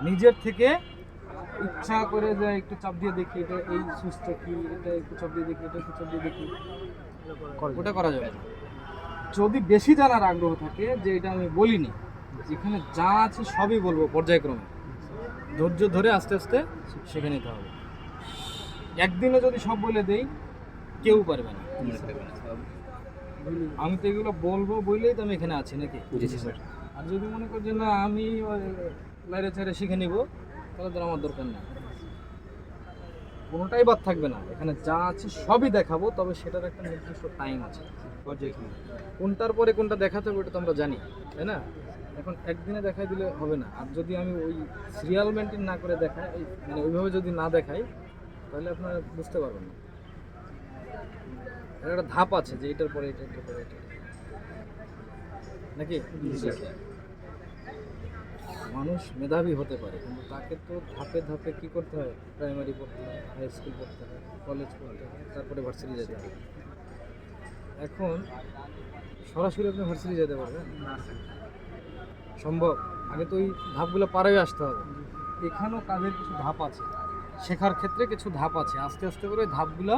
নিজের থেকে ইচ্ছা করে যে একটু চাপ দিয়ে দেখি এটা এই সুইচটা কি, এটা একটু চাপ দিয়ে দেখি, এটা একটু চাপ দিয়ে দেখি, ওটা করা যাবে না। যদি বেশি জানার আগ্রহ থাকে যে এটা আমি বলিনি, যেখানে যা আছে সবই বলবো পর্যায়ক্রমে, ধৈর্য ধরে আস্তে আস্তে শিখে নিতে হবে। একদিনে যদি সব বলে দেই কেউ পারবে না। আমি তো এগুলো বলবো বলেই তো আমি এখানে আছি নাকি। আর যদি মনে করি যে না আমি বাইরে ছেড়ে শিখে নিব, তাহলে তো আমার দরকার নেই, কোনোটাই বাদ থাকবে না। এখানে যা আছে সবই দেখাবো, তবে সেটার একটা নির্দিষ্ট টাইম আছে। কোনটার পরে কোনটা দেখাতে হবে ওটা তো আমরা জানি, তাই না? এখন একদিনে দেখাই দিলে হবে না। আর যদি আমি ওই সিরিয়াল মেনটেন না করে দেখাই, মানে ওইভাবে যদি না দেখাই, তাহলে আপনারা বুঝতে পারবেন না। একটা ধাপ আছে যে এটার পরে এটা, এটার পরে এটা, নাকি? মানুষ মেধাবী হতে পারে, কিন্তু তাকে তো ধাপে ধাপে কি করতে হয়? প্রাইমারি পড়তে হয়, হাই স্কুল পড়তে হয়, কলেজ পড়তে হয়, তারপরে ভার্সিটি যেতে হয়। এখন সরাসরি আপনি ভার্সিটি যেতে পারবেন না, সম্ভব? আগে তো ওই ধাপগুলো পার হয়ে আসতে হবে। এখানেও কাজের কিছু ধাপ আছে, শেখার ক্ষেত্রে কিছু ধাপ আছে। আস্তে আস্তে করে ওই ধাপগুলো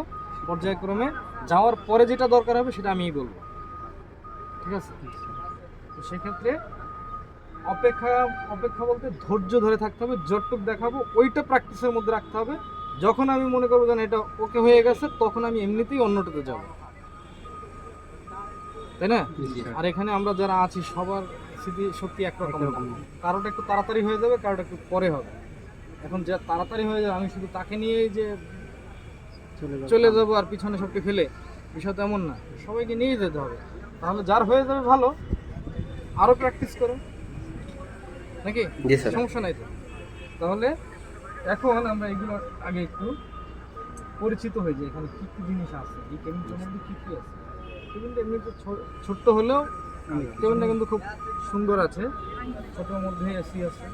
পর্যায়ক্রমে যাওয়ার পরে যেটা দরকার হবে সেটা আমিই বলবো, ঠিক আছে? তো সেক্ষেত্রে অপেক্ষা বলতে ধৈর্য ধরে থাকতে হবে। যতটুকু দেখাবো ওইটা প্র্যাকটিসের মধ্যে রাখতে হবে। যখন আমি মনে করবো যে এটা ওকে হয়ে গেছে, তখন আমি এমনিতেই অন্যটাতে যাব, তাই না? আর এখানে আমরা যারা আছি সবার স্মৃতি শক্তি একরকম না। কারোটা একটু তাড়াতাড়ি হয়ে যাবে, কারোটা একটু পরে হবে। এখন যা তাড়াতাড়ি হয়ে যাবে, আমি শুধু তাকে নিয়েই যে চলে যাবো আর পিছনে সবকে ফেলে, বিষয় তো এমন না। সবাইকে নিয়ে যেতে হবে। তাহলে যার হয়ে যাবে ভালো, আরও প্র্যাকটিস করো, নাকি? সমস্যা নাই তো। তাহলে এখন আমরা এগুলো আগে একটু পরিচিত হয়ে যাই, এখানে কী কী জিনিস আছে, এই কেবিনটার মধ্যে কী কী আছে। কেবিনটা এমনিতে ছোট্ট হলেও কেবিনটা কিন্তু খুব সুন্দর আছে। ছোটোর মধ্যে এসি আছে,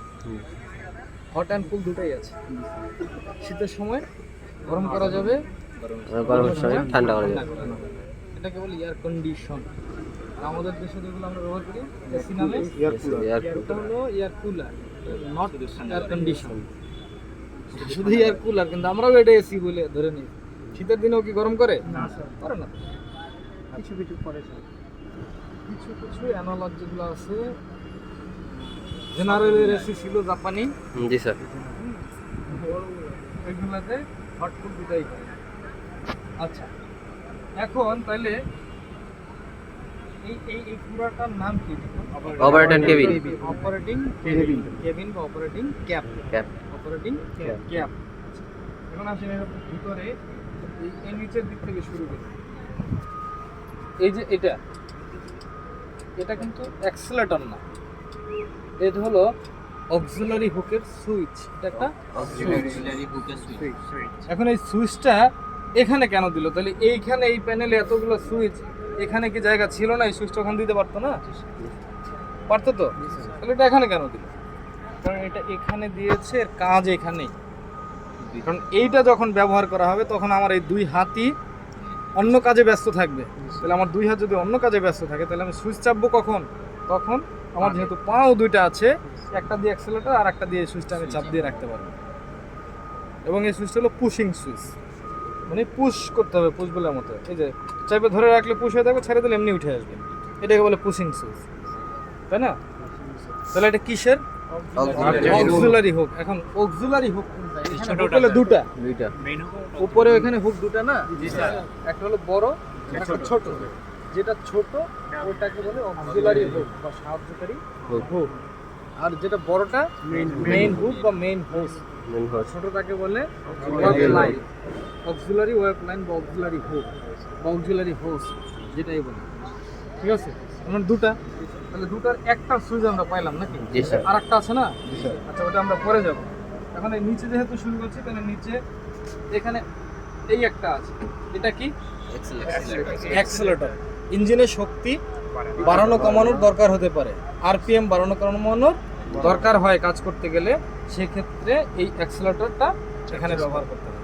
হট অ্যান্ড কুল দুটাই আছে। শীতের সময় গরম করা যাবে, গরমের সময় ঠান্ডা করা যাবে। এটাকে বলি এয়ার কন্ডিশন। আমাদের দেশে যেগুলো আমরা ব্যবহার করি এসি নামে, এটা হলো air cooler, not air condition. শুধু এয়ার কুলার, কিন্তু আমরাও এটা এসি বলে ধরে নিই। শীতের দিনেও কি গরম করে? করে না। কিছু কিছু করে, কিছু কিছু অ্যানালগ যেগুলো আছে। জেনারেলের এসি ছিল জাপানি, জি স্যার, ওইগুলোতে হট কুল দুটাই করে। আচ্ছা, এখন তাহলে এই পুরাটার নাম কি? অপারেটিং কেবিন, অপারেটিং কেবিন বা অপারেটিং ক্যাপ, অপারেটিং ক্যাপ। এখন আসেন এর ভিতরে, এই নিচের দিক থেকে শুরু করি। এই যে এটা কিন্তু অ্যাক্সিলারেটর না, এটা হলো অক্সিলারি হুকের সুইচ। এটা একটা অক্সিলারি হুকের সুইচ। এখন এই সুইচটা এখানে কেন দিল? তাহলে এইখানে এই প্যানেলে এতগুলো সুইচ, এখানে কি জায়গা ছিল না? এই সুইচটা ওখানে দিতে পারতো না? পারতো তো। তাহলে এটা এখানে কেন দিল? কারণ এটা এখানে দিয়েছে, এর কাজ এখানেই। কারণ এইটা যখন ব্যবহার করা হবে, তখন আমার এই দুই হাতই অন্য কাজে ব্যস্ত থাকবে। তাহলে আমার দুই হাত যদি অন্য কাজে ব্যস্ত থাকে, তাহলে আমি সুইচ চাপবো কখন? তখন আমার যেহেতু পাও দুইটা আছে, একটা দিয়ে অ্যাক্সিলারেটর আর একটা দিয়ে সুইচটা আমি চাপ দিয়ে রাখতে পারবো। এবং এই সুইচটা হলো পুশিং সুইচ, মানে পুশ করতে হবে, পুশ বলার মতো। এই যে চাপে ধরে রাখলে পুশ হয়ে যাবে, ছেড়ে দিলে এমনি উঠে আসবে। এটাকে বলে পুশিং সুইচ, তাই না? তাহলে এটা কিসের? Auxiliary hook. এখন অক্সিলারি হুক হলো দুটা, উপরে ওখানে হুক দুটা না, একটা হলো বড়, একটা ছোট। যেটা ছোট ওটাকে বলে অক্সিলারি হুক বা সাহায্যকারী হুক, আর যেটা বড়টা মেইন হুক বা মেইন হোস। ছোটটাকে বলে web line, auxiliary web line বা অক্সিলারি হুক বা অক্সিলারি হোস, যেটাই বলে। ঠিক আছে? এখন দুটা, তাহলে দুটার একটা সুইচ আমরা পাইলাম নাকি? আর একটা আছে না? আচ্ছা, ওটা আমরা পরে যাব। এখন এই নিচে যেহেতু শুরু করছি, তাহলে নিচে এখানে এই একটা আছে। এটা কি? অ্যাক্সিলারেটর। ইঞ্জিনের শক্তি বাড়ানো কমানোর দরকার হতে পারে, আরপিএম বাড়ানো কমানোর দরকার হয় কাজ করতে গেলে, সেক্ষেত্রে এই অ্যাক্সিলারেটরটা এখানে ব্যবহার করতে হবে।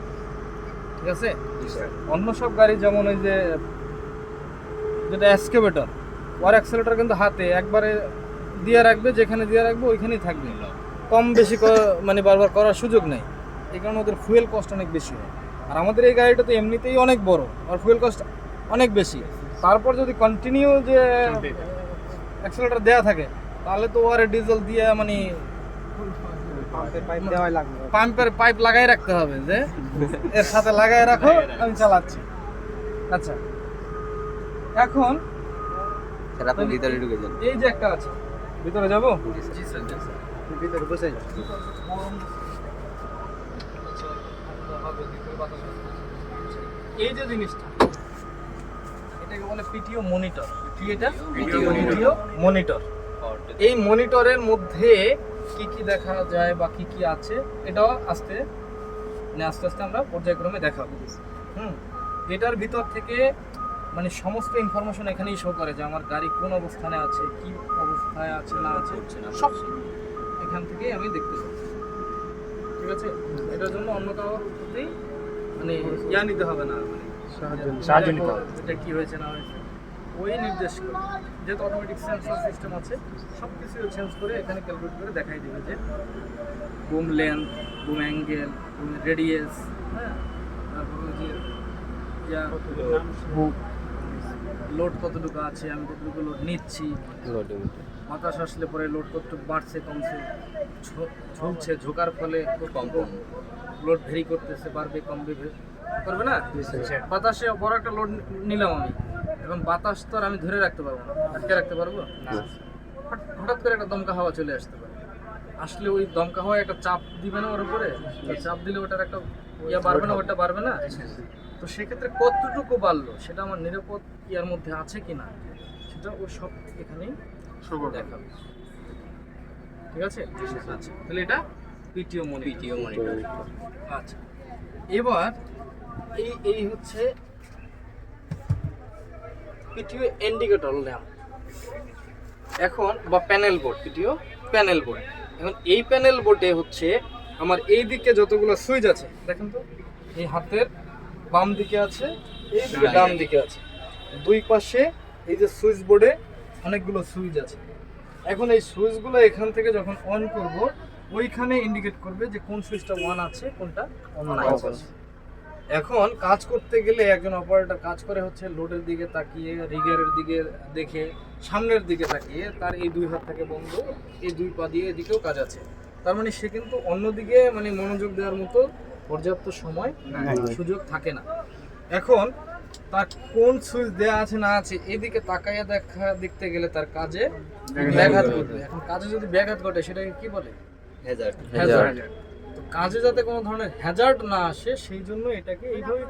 ঠিক আছে? অন্য সব গাড়ি যেমন ওই যে যেটা এক্সকেভেটর, ওর অ্যাক্সিলারেটর কিন্তু হাতে একবারে দিয়ে রাখবে, যেখানে দিয়ে রাখবে ওইখানেই থাকবে। কম বেশি মানে বারবার করার সুযোগ নেই, এই কারণে ওদের ফুয়েল কস্ট অনেক বেশি হয়। আর আমাদের এই গাড়িটা তো এমনিতেই অনেক বড়, আর ফুয়েল কস্ট অনেক বেশি, তারপর যদি কন্টিনিউ যে অ্যাক্সেলারেটর দেওয়া থাকে তাহলে তো ওর ডিজেল দিয়ে মানে পাম্পের পাইপ লাগাই রাখতে হবে, যে এর সাথে লাগাই রাখো আমি চালাচ্ছি। আচ্ছা, এখন ভিতরে ঢুকে যান। এই যে একটা আছে, ভিতরে যাবো? ভিতরে বসে এই যে জিনিসটা, এটাকে বলে পিটিও মনিটর। কি এটা? PTO monitor. এই মনিটরের মধ্যে কি কি দেখা যায় বা কি কি আছে, এটাও আস্তে আস্তে আমরা পর্যায়ক্রমে দেখাবো। এটার ভিতর থেকে মানে সমস্ত ইনফরমেশন এখানেই শো করে যে আমার গাড়ি কোন অবস্থানে আছে, কি অবস্থায় আছে না আছে, সব এখান থেকে আমি দেখতে পাবো। ঠিক আছে, এটার জন্য অন্য কাউকেই মানে ইয়া নিতে হবে না, মানে সাহায্য নিতে হবে এটা কি হয়েছে না হয়েছে, ওই নির্দেশ করে। যেহেতু অটোমেটিক সেন্সর সিস্টেম আছে, সব কিছু চেঞ্জ করে এখানে ক্যালকুলেট করে দেখাই দেবে যে broom length, broom angle, broom radius, হ্যাঁ, তারপরে যে লোড কতটুকু আছে, আমি কতটুকু লোড নিচ্ছি, বাতাস আসলে পরে লোড কতটুকু বাড়ছে কমছে, ঝুলছে, ঝোকার ফলে কম লোড ভেরি করতেছে, বাড়বে কমবে করবে না। বাতাসে বড় একটা লোড নিলাম আমি, এখন বাতাস তো আর আমি ধরে রাখতে পারবো না, আটকে রাখতে পারবো না। হঠাৎ করে একটা দমকা হাওয়া চলে আসতে পারে, আসলে ওই দমকা হাওয়া একটা চাপ দিবে না ওর উপরে, চাপ দিলে ওটার একটা ইয়া বাড়বে না, ওটা বাড়বে না। তো সেক্ষেত্রে কতটুকু বাড়লো সেটা আমার নিরাপদ ইয়ার মধ্যে আছে কিনা সেটা ও সব এখানেই দেখাবে। ঠিক আছে? আচ্ছা, তাহলে এটা পিটিও মনিটর। আচ্ছা, এবার এই হচ্ছে পিটিও ইন্ডিকেটর ল্যাম্প এখন, বা প্যানেল বোর্ড, পিটিও প্যানেল বোর্ড। এখন এই প্যানেল বোর্ডে হচ্ছে আমার এই দিকে যতগুলো সুইচ আছে, দেখেন তো, এই হাতের বাম দিকে আছে, এই দিকে ডান দিকে আছে, দুই পাশে এই যে সুইচ বোর্ডে অনেকগুলো সুইচ আছে। এখন এই সুইচগুলো এখান থেকে যখন অন করব, ওইখানে ইন্ডিকেট করবে যে কোন সুইচটা অন আছে, কোনটা অন নাই। এখন কাজ করতে গেলে একজন অপারেটর কাজ করে হচ্ছে লোডের দিকে তাকিয়ে, রিগারের দিকে দেখে, সামনের দিকে তাকিয়ে, তার এই দুই হাত থেকে বন্ধ, এই দুই পা দিয়ে এদিকেও কাজ আছে, তার মানে সে কিন্তু অন্যদিকে মানে মনোযোগ দেওয়ার মতো পর্যাপ্ত সময় সুযোগ থাকে না। এখন তার কোন সুইচ দেওয়া আছে না আছে এদিকে তাকাইয়া দেখতে গেলে তার কাজে ব্যাঘাত ঘটবে। এখন কাজে যদি ব্যাঘাত ঘটে সেটাকে কি বলে? হ্যাজার্ড। তো কাজে যাতে কোনো ধরনের হ্যাজার্ড না আসে সেই জন্য এটাকে এইভাবে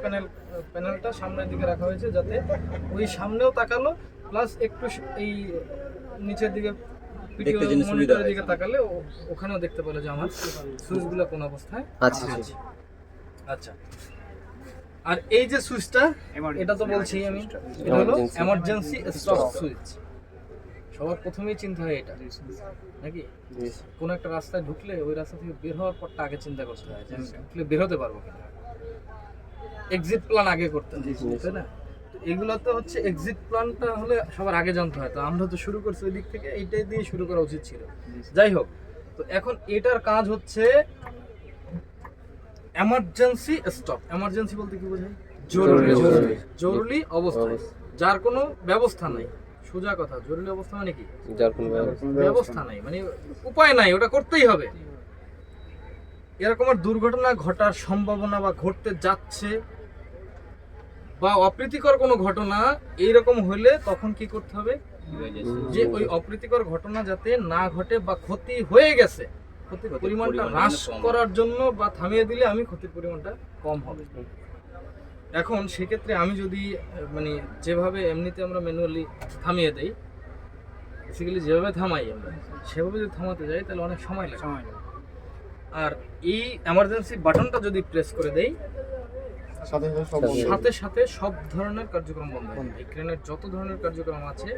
প্যানেলটা সামনের দিকে রাখা হয়েছে, যাতে ওই সামনেও তাকালো প্লাস একটু এই নিচের দিকে মনিটরের দিকে তাকালে ওখানেও দেখতে পেলো যে আমার সুইচগুলো কোন অবস্থায় আছে। আচ্ছা, আর এই যে সুইচটা, এটা তো বলছি আমি, এটা হলো এমার্জেন্সি স্টপ সুইচ। সবার প্রথমেই চিন্তা হয় এটা নাকি, কোন একটা রাস্তায় ঢুকলে ওই রাস্তা থেকে বের হওয়ার পরটা আগে চিন্তা করতে হয় যে আমি ঢুকলে বের হতে পারবো কিনা, এক্সিট প্ল্যান আগে করতে হয়, তাই না? এগুলো তো হচ্ছে এক্সিট প্ল্যানটা হলে সবার আগে জানতে হয়, তো আমরা তো শুরু করছি ওই দিক থেকে, এইটাই দিয়ে শুরু করা উচিত ছিল। যাই হোক, তো এখন এটার কাজ হচ্ছে এমার্জেন্সি স্টপ। এমার্জেন্সি বলতে কি বোঝায়? জরুরি অবস্থা, যার কোনো ব্যবস্থা নাই। সোজা কথা, জরুরি অবস্থা মানে কি? যার কোনো ব্যবস্থা নাই, মানে উপায় নাই, ওটা করতেই হবে। এরকম দুর্ঘটনা ঘটার সম্ভাবনা বা ঘটতে যাচ্ছে বা অপ্রীতিকর কোনো ঘটনা এইরকম হলে তখন কি করতে হবে? যে ওই অপ্রীতিকর ঘটনা যাতে না ঘটে বা ক্ষতি হয়ে গেছে, ক্ষতির পরিমাণটা হ্রাস করার জন্য বা থামিয়ে দিলে আমি ক্ষতির পরিমাণটা কম হবে। এখন সেক্ষেত্রে আমি যদি মানে যেভাবে এমনিতে আমরা ম্যানুয়ালি থামিয়ে দেই, বেসিক্যালি যেভাবে থামাই আমরা সেভাবে যদি থামাতে যাই তাহলে অনেক সময় লাগে। আর এই এমার্জেন্সি বাটনটা যদি প্রেস করে দেই, সাথে সাথে সব ধরনের কার্যক্রম বন্ধ হয়ে যায়। এই ক্রেনের যত ধরনের কার্যক্রম আছে,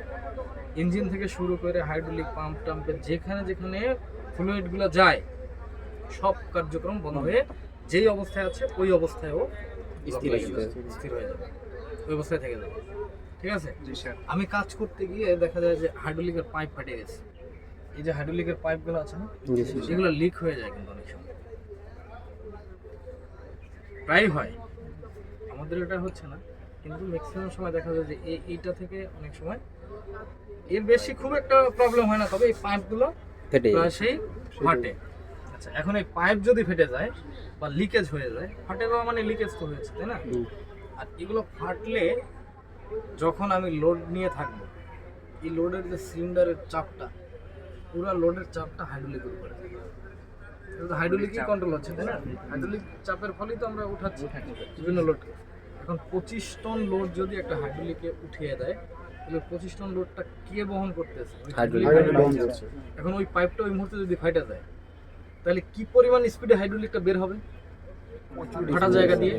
ইঞ্জিন থেকে শুরু করে হাইড্রোলিক পাম্প টাম্পের যেখানে যেখানে ফ্লুইডগুলো যায়, সব কার্যক্রম বন্ধ হয়ে যেই অবস্থায় আছে ওই অবস্থায়ও স্থির হয়ে যাবে, ওই অবস্থায় থেকে যাবে। ঠিক আছে? আমি কাজ করতে গিয়ে দেখা যায় যে হাইড্রোলিকের পাইপ ফাটে গেছে, এই যে হাইড্রোলিকের পাইপগুলো আছে না, এগুলো লিক হয়ে যায় কিন্তু অনেক সময়, প্রায় হয়। আমাদের এটা হচ্ছে না, কিন্তু ম্যাক্সিমাম সময় দেখা যায় যে এইটা থেকে অনেক সময় এর বেশি খুব একটা প্রবলেম হয় না, তবে এই পাইপগুলো সেই ফাটে। আচ্ছা, এখন এই পাইপ যদি ফেটে যায় বা লিকেজ হয়ে যায়, ফাটে যাওয়া মানে লিকেজ তো হয়েছে, তাই না? আর এগুলো ফাটলে যখন আমি লোড নিয়ে থাকবো, এই লোডের যে সিলিন্ডারের চাপটা, পুরো লোডের চাপটা হাইড্রোলিকের উপরে থাকে। হাইড্রোলিকই কন্ট্রোল হচ্ছে, তাই না? হাইড্রোলিক চাপের ফলেই তো আমরা উঠাচ্ছি বিভিন্ন লোডকে। এখন 25 টন লোড যদি একটা হাইড্রোলিকে উঠিয়ে দেয়, তাহলে 25 টন লোডটা কে বহন করতেছে? এখন ওই পাইপটা ওই মুহূর্তে যদি ফাইটা যায়, তাহলে কি পরিমাণ স্পিডে হাইড্রোলিকটা বের হবে ফাটা জায়গা দিয়ে?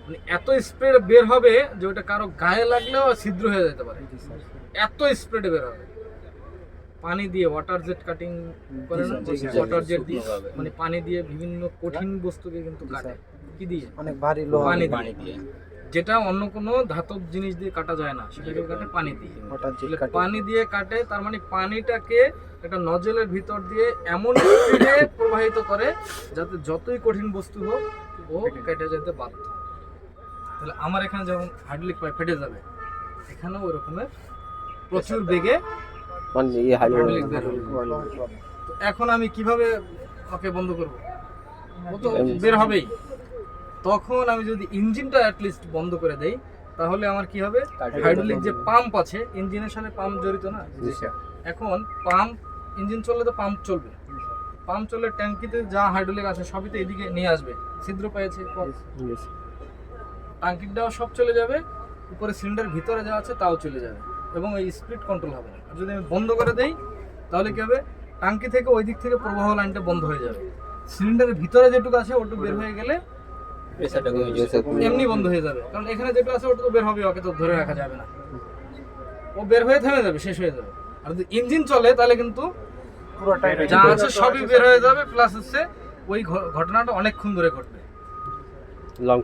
মানে এত স্পিডে বের হবে যে ওটা কারো গায়ে লাগলেও ছিদ্র হয়ে যেতে পারে, এত স্পিডে বের হবে। পানি দিয়ে ওয়াটার জেট কাটিং করে না, ওয়াটার জেট দিয়ে মানে পানি দিয়ে বিভিন্ন কঠিন বস্তুকে কিন্তু কাটে। কি দিয়ে? অনেক ভারী লোহা পানি দিয়ে, যেটা অন্য কোনো ধাতব জিনিস দিয়ে কাটা যায় না, সেটাকে কাটে পানি দিয়ে। পানি দিয়ে কাটে, তার মানে পানিটাকে একটা নজলের ভিতর দিয়ে এমন স্পিডে প্রবাহিত করে যাতে যতই কঠিন বস্তু হোক ও কেটে যেতে বাধ্য। তাহলে আমার এখানে যখন হাইড্রোলিক পাইপ ফেটে যাবে, এখানেও ওই রকমের প্রচুর বেগে হাইড্রোলিক বের হবে। তো এখন আমি কিভাবে ওকে বন্ধ করব? ও তো বের হবেই। তখন আমি যদি ইঞ্জিনটা অ্যাটলিস্ট বন্ধ করে দেই, তাহলে আমার কি হবে? হাইড্রোলিক যে পাম্প আছে, ইঞ্জিনের সাথে পাম্প জড়িত না? এখন পাম্প, ইঞ্জিন চললে তো পাম্প চলবে, পাম্প চললে ট্যাঙ্কিতে যা হাইড্রোলিক আছে সবই তো এদিকে নিয়ে আসবে। ছিদ্র পেয়েছে, ট্যাঙ্কিটাও সব চলে যাবে, উপরে সিলিন্ডার ভিতরে যা আছে তাও চলে যাবে, এবং এই স্পিড কন্ট্রোল হবে না। আর যদি আমি বন্ধ করে দেই, তাহলে কি হবে? ট্যাঙ্কি থেকে ওই দিক থেকে প্রবাহ লাইনটা বন্ধ হয়ে যাবে, সিলিন্ডারের ভিতরে যেটুকু আছে ওটুকু বের হয়ে গেলে এমনি বন্ধ হয়ে যাবে, কারণ এখানে যেটা আছে ওটা তো বের হবে, ওকে তো ধরে রাখা যাবে না, ও বের হয়ে থেমে যাবে, শেষ হয়ে যাবে। আর যদি ইঞ্জিন চলে তাহলে কিন্তু যা আছে সবই বের হয়ে যাবে, প্লাস হচ্ছে ওই ঘটনাটা অনেকক্ষণ ধরে ঘটবে, লং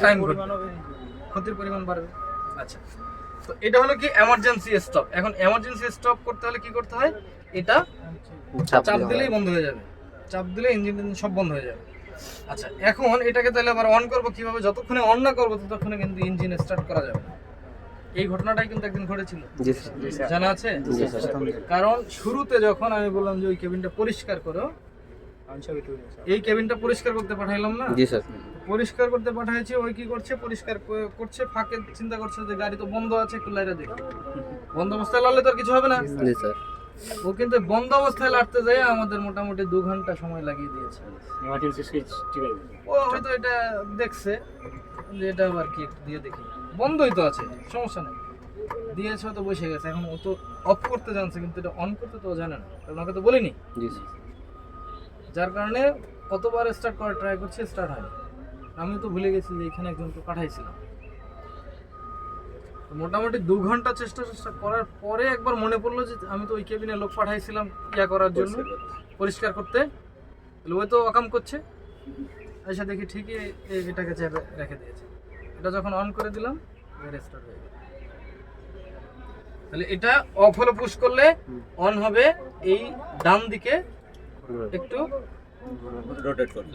টাইম ঘটবে, ক্ষতির পরিমাণ বাড়বে। আচ্ছা, তো এটা হলো কি এমার্জেন্সি স্টপ। এখন এমার্জেন্সি স্টপ করতে হলে কি করতে হয়? এটা চাপ দিলেই বন্ধ হয়ে যাবে, চাপ দিলে ইঞ্জিন সব বন্ধ হয়ে যাবে। আচ্ছা, এখন এটাকে তাহলে আবার অন করবো কিভাবে? যতক্ষণে অন না করবো ততক্ষণে কিন্তু ইঞ্জিন স্টার্ট করা যাবে না। এই ঘটনাটাই কিন্তু একদিন ঘটেছিল, জানা আছে? কারণ শুরুতে যখন আমি বললাম যে ওই কেবিনটা পরিষ্কার করো, এই কেবিনটা পরিষ্কার করতে পাঠাইলাম না? পরিষ্কার করতে পাঠাইছি, ওই কি করছে? পরিষ্কার করছে, ফাঁকে চিন্তা করছে যে গাড়ি তো বন্ধ আছে, একটু লাইরা দেখি। বন্ধ অবস্থায় লাড়লে তো আর কিছু হবে না। ও কিন্তু বন্ধ অবস্থায় লাড়তে যায় আমাদের মোটামুটি 2 ঘন্টা সময় লাগিয়ে দিয়েছে। ও হয়তো এটা দেখছে যে এটা আবার কি একটু দিয়ে দেখি, বন্ধই তো আছে, সমস্যা নেই, দিয়েছে তো বসে গেছে। এখন ও তো অফ করতে জানছে, কিন্তু এটা অন করতে তো জানে না, কারণ ওকে তো বলিনি। যার কারণে কতবার স্টার্ট করার ট্রাই করছে, স্টার্ট হয়নি। আমি তো ভুলে গেছি যে এখানে একজনকে পাঠাইছিলাম। মোটামুটি 2 ঘন্টা চেষ্টা করার পরে একবার মনে পড়লো যে আমি তো ওই কেবিনে লোক পাঠাইছিলাম ইয়া করার জন্য, পরিষ্কার করতে। ওই তো অকাম করছে, এসে দেখি ঠিকই এটাকে চেপে রেখে দিয়েছে। এটা যখন অন করে দিলাম, স্টার্ট হয়ে গেল। তাহলে এটা অফ হলে পুশ করলে অন হবে, এই ডান দিকে একটু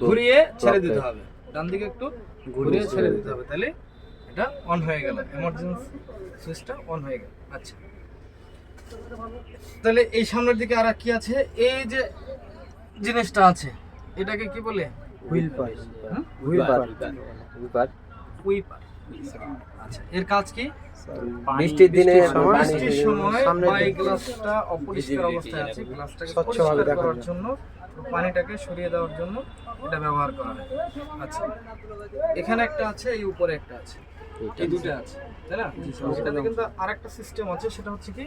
ঘুরিয়ে ছেড়ে দিতে হবে, ডান দিকে একটু ঘুরিয়ে ছেড়ে দিতে হবে, তাহলে এটা অন হয়ে গেল, এমার্জেন্সি সুইচটা অন হয়ে গেল। আচ্ছা, তাহলে এই সামনের দিকে আর কি আছে? এই যে জিনিসটা আছে, এটাকে কি বলে? হুইপার। আচ্ছা, এর কাজ কি? বৃষ্টির সময় এই গ্লাসটা অপরিষ্কার অবস্থায় আছে, গ্লাসটাকে পরিষ্কার করার জন্য, পানিটাকে সরিয়ে দেওয়ার জন্য এটা ব্যবহার করা হয়। আচ্ছা, এখানে একটা আছে, এই উপরে একটা আছে, এই দুটো আছে, তাই না? এটাতে কিন্তু আরেকটা সিস্টেম আছে, সেটা হচ্ছে কি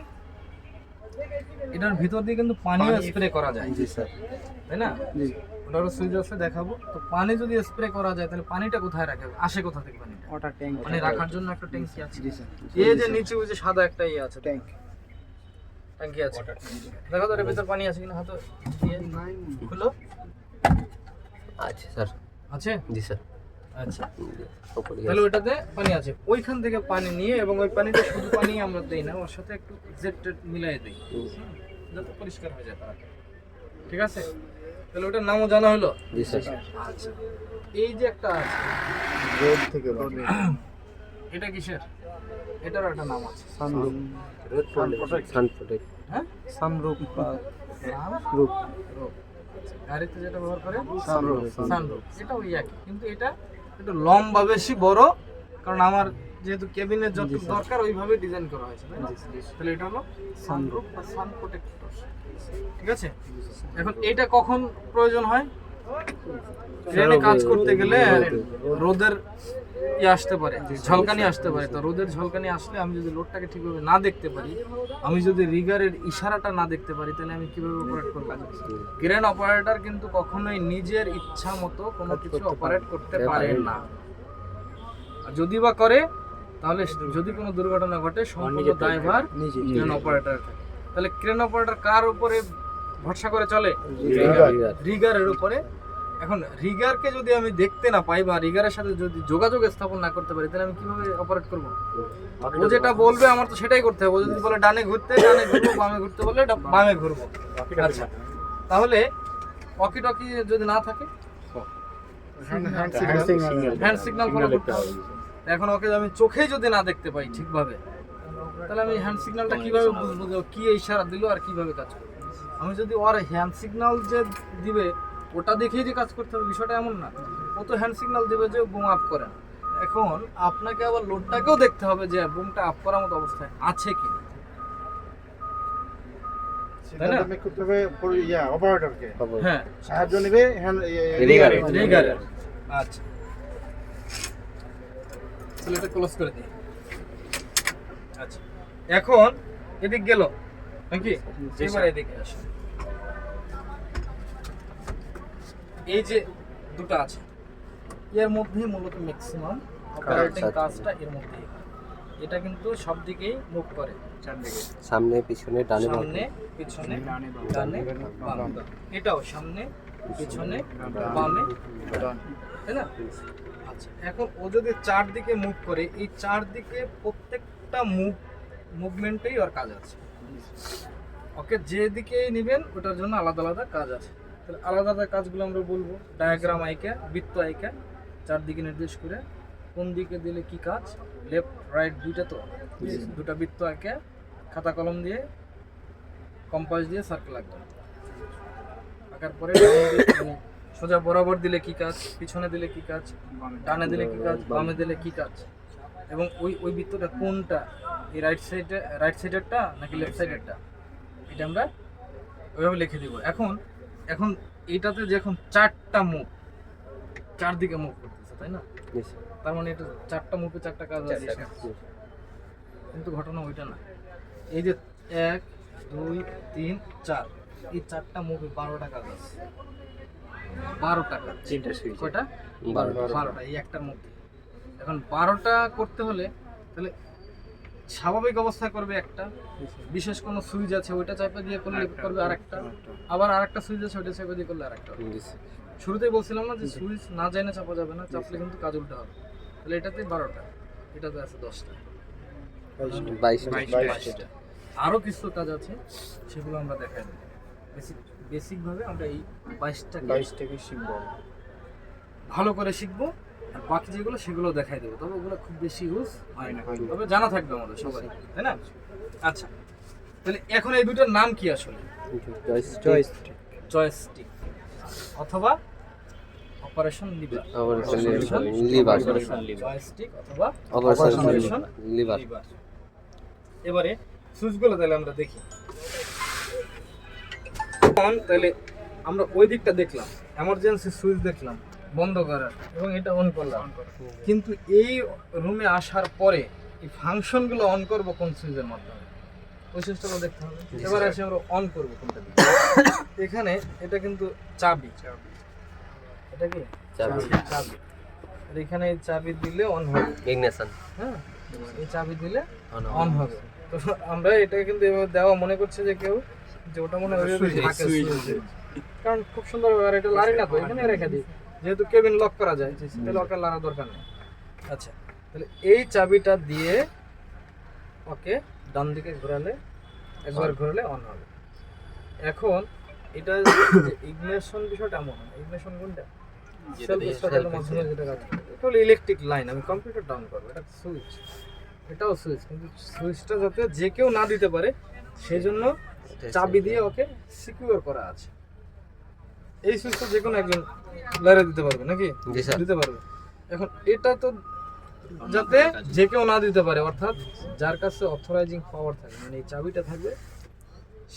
এটার ভিতর দিয়ে কিন্তু পানিও স্প্রে করা যায়, তাই না? ওটারও সুইচ আছে, দেখাবো। তো পানি যদি স্প্রে করা যায়, তাহলে পানিটা কোথায় রাখে? আসে কোথা থেকে পানিটা? ওটা ট্যাঙ্ক, মানে রাখার জন্য একটা ট্যাঙ্কি আছে। এই যে নিচে ওই যে সাদা একটা ইয়ে আছে, ট্যাঙ্কি আছে, দেখো তো এর ভিতর পানি আছে কিনা, হাতে দিয়ে খুলো। আচ্ছা স্যার, আছে? জি স্যার। আচ্ছা, তাহলে ওইটাতে পানি আছে, ওইখান থেকে পানি নিয়ে, এবং ওই পানিটা শুধু পানি আমরা দেই না, ওর সাথে একটু জেট মিলাই দিই, যাতে পরিষ্কার হয়ে যায় তাড়াতাড়ি। ঠিক আছে, তাহলে ওটার নামও জানা হলো। জি স্যার। আচ্ছা, এই যে একটা আছে রোড থেকে এটা কিসের? এটারও একটা নাম আছে, সানরুফ সানপ্রোটেক্ট হ্যাঁ সানরুফ রূপ। গাড়িতে যেটা ব্যবহার করে সানরুফ সানরুফ, এটা ওই একই, কিন্তু এটা একটু লম্বা বেশি বড়, কারণ আমার যেহেতু কেবিনের যত দরকার ওইভাবে ডিজাইন করা হয়েছে, তাই না? তাহলে এটা হলো সানরুফ বা সান প্রোটেক্টর। ঠিক আছে, এখন এটা কখন প্রয়োজন হয়? ট্রেনে কাজ করতে গেলে রোদের আসতে পারে, ঝলকানি আসতে পারে। তো রোদের ঝলকানি আসলে আমি যদি লোডটাকে ঠিকভাবে না দেখতে পারি, আমি যদি রিগারের ইশারাটা না দেখতে পারি, তাহলে আমি কিভাবে অপারেট করব? ক্রেন অপারেটর কিন্তু কখনোই নিজের ইচ্ছা মতো কোনো কিছু অপারেট করতে পারে না। আর যদি বা করে, তাহলে যদি কোনো দুর্ঘটনা ঘটে সম্পূর্ণ দায়ভার ক্রেন অপারেটর থাকে। তাহলে ক্রেন অপারেটর কার উপরে ভরসা করে চলে? রিগারের উপরে। এখন রিগারকে যদি আমি দেখতে না পাই বা রিগারের সাথে যদি যোগাযোগ স্থাপন না করতে পারি, তাহলে আমি কিভাবে অপারেট করব? ও যেটা বলবে আমার তো সেটাই করতে হবে। ও যদি বলে ডানে ঘুরতে, ডানে ঘুরবো, বামে ঘুরতে বললে বামে ঘুরবো। আচ্ছা, তাহলে ওয়াকি টকি যদি না থাকে, হ্যান্ড সিগন্যাল ফলো করতে হবে। এখন ওকে আমি চোখে যদি না দেখতে পাই ঠিকভাবে, তাহলে আমি হ্যান্ড সিগন্যালটা কিভাবে বুঝবো যে কি ইশারা দিল আর কিভাবে কাজ করবে? আমি যদি ওর হ্যান্ড সিগন্যাল যে দিবে ওটা দেখেই যে কাজ করতে হবে, বিষয়টা এমন না। ও তো হ্যান্ড সিগন্যাল দিবে যে বুম আপ করেন। এখন আপনাকে আবার লোডটাকেও দেখতে হবে যে বুমটা আপ করার মতো অবস্থায় আছে কি না, তাই না? করতে হবে অপারেটরকে হ্যাঁ, সাহায্য নেবে রিগারের। আচ্ছা, তাহলে এটা ক্লোজ করে দিই। আচ্ছা, এখন এদিক গেল নাকি? এবার এদিকে আসো। এই যে দুটো আছে, এর মধ্যেই মূলত ম্যাক্সিমাম অপারেটিং কাজটা এর মধ্যেই হয়। এটা কিন্তু সব দিকেই মুভ করে, চারদিকে, সামনে পিছনে ডানে সামনে পিছনে ডানে বামে। এটাও সামনে পিছনে বামে, তাই না? আচ্ছা, এখন ও যদি চারদিকে মুভ করে, এই চারদিকে প্রত্যেকটা মুভমেন্টেই ওর কাজ আছে। ওকে যেদিকেই নেবেন ওটার জন্য আলাদা আলাদা কাজ আছে। তাহলে আলাদা আলাদা কাজগুলো আমরা বলবো। ডায়াগ্রাম আইকা, বৃত্ত আইকা, চারদিকে নির্দেশ করে কোন দিকে দিলে কি কাজ, লেফট রাইট দুইটা, তো দুটা বৃত্ত আঁকে খাতা কলম দিয়ে কম্পাস দিয়ে সার্কেল আঁকবেন। আঁকার পরে সোজা বরাবর দিলে কি কাজ, পিছনে দিলে কি কাজ, ডানে দিলে কি কাজ, বামে দিলে কি কাজ, এবং ওই বৃত্তটা কোনটা, এই রাইট সাইডেরটা নাকি লেফট সাইডেরটা, এটা আমরা ওইভাবে লিখে দিব। এখন এইটাতে যখন চারটা মুভ, চারদিকে মুভ করতেছে, তাই না? তার মানে এটা চারটা মুভে চারটা কাজ আছে, কিন্তু ঘটনা ওইটা না। এই যে 1 2 3 4, এই চারটা মুভে 12টা কাজ আছে। 12টা কাজ, কয়টা? 12টা, এই একটার মধ্যে। এখন 12টা করতে হলে তাহলে স্বাভাবিক অবস্থায় করবে একটা, বিশেষ কোনো সুইচ আছে ওইটা চাপে দিয়ে করলে করবে আরেকটা, আবার আরেকটা সুইচ আছে ওইটা চাপে দিয়ে করলে আরেকটা। শুরুতেই বলছিলাম না যে সুইচ না জানে চাপা যাবে না, চাপলে কিন্তু কাজ উল্টা হবে। তাহলে এটাতে 12টা, এটাতে আছে 10টা, 22টা। আরো কিছু কাজ আছে, সেগুলো আমরা দেখাই দেব। বেসিক ভাবে আমরা এই 22টাকে শিখবো, ভালো করে শিখবো। আর বাকি যেগুলো সেগুলো দেখাই দেবো, তবে ওগুলো খুব বেশি ইউজ হয় না, তবে জানা থাকবে আমাদের সবাই, তাই না? আচ্ছা, তাহলে এখন এই দুটোর নাম কি আসলে? জয়স্টিক অথবা অপারেশন লিভার। জয়স্টিক অথবা অপারেশন লিভার। এবারে সুইচগুলো তাহলে আমরা দেখি। তাহলে আমরা ওই দিকটা দেখলাম, এমার্জেন্সি সুইচ দেখলাম বন্ধ করার, এবং এটা অন করলাম। কিন্তু এই রুমে আসার পরে এই ফাংশনগুলো অন করব কোন সুইচের মাধ্যমে, ওই সুইচটা দেখতে হবে। এবার আসে আমরা অন করব কোনটা দিয়ে। এখানে এটা কিন্তু চাবি, এটা কি চাবি, আর এখানে এই চাবি দিলে অন হবে, ইগনিশন। হ্যাঁ, এই চাবি দিলে অন হবে। তো আমরা এটা কিন্তু এভাবে দেওয়া মনে করছে যে কেউ যে ওটা মনে হয় কারণ খুব সুন্দর, আর এটা লারি না, তো এখানে রেখে দিই, যেহেতু কেবিন লক করা যায়, তাহলে ওকে লাগার দরকার নেই। আচ্ছা, তাহলে এই চাবিটা দিয়ে ওকে ডান দিকে ঘোরালে, একবার ঘোরালে অন হবে। এখন এটা ইগনিশন বিষয়টা এমন না, ইগনিশন কোনটা সেলফ স্টার্টারের মাধ্যমে যেটা কাজ করে, এটা হলো ইলেকট্রিক লাইন, আমি কম্পিউটার ডাউন করবো, এটা সুইচ, এটাও সুইচ, কিন্তু সুইচটা যাতে যে কেউ না দিতে পারে সেই জন্য চাবি দিয়ে ওকে সিকিউর করা আছে। এই সুইচটা যে কোনো একজন লাইরে দিতে পারবে নাকি? জি স্যার। দিতে পারবে। এখন এটা তো যাতে যে কেউ না দিতে পারে, অর্থাৎ যার কাছে অথরাইজিং পাওয়ার থাকে, মানে এই চাবিটা থাকবে,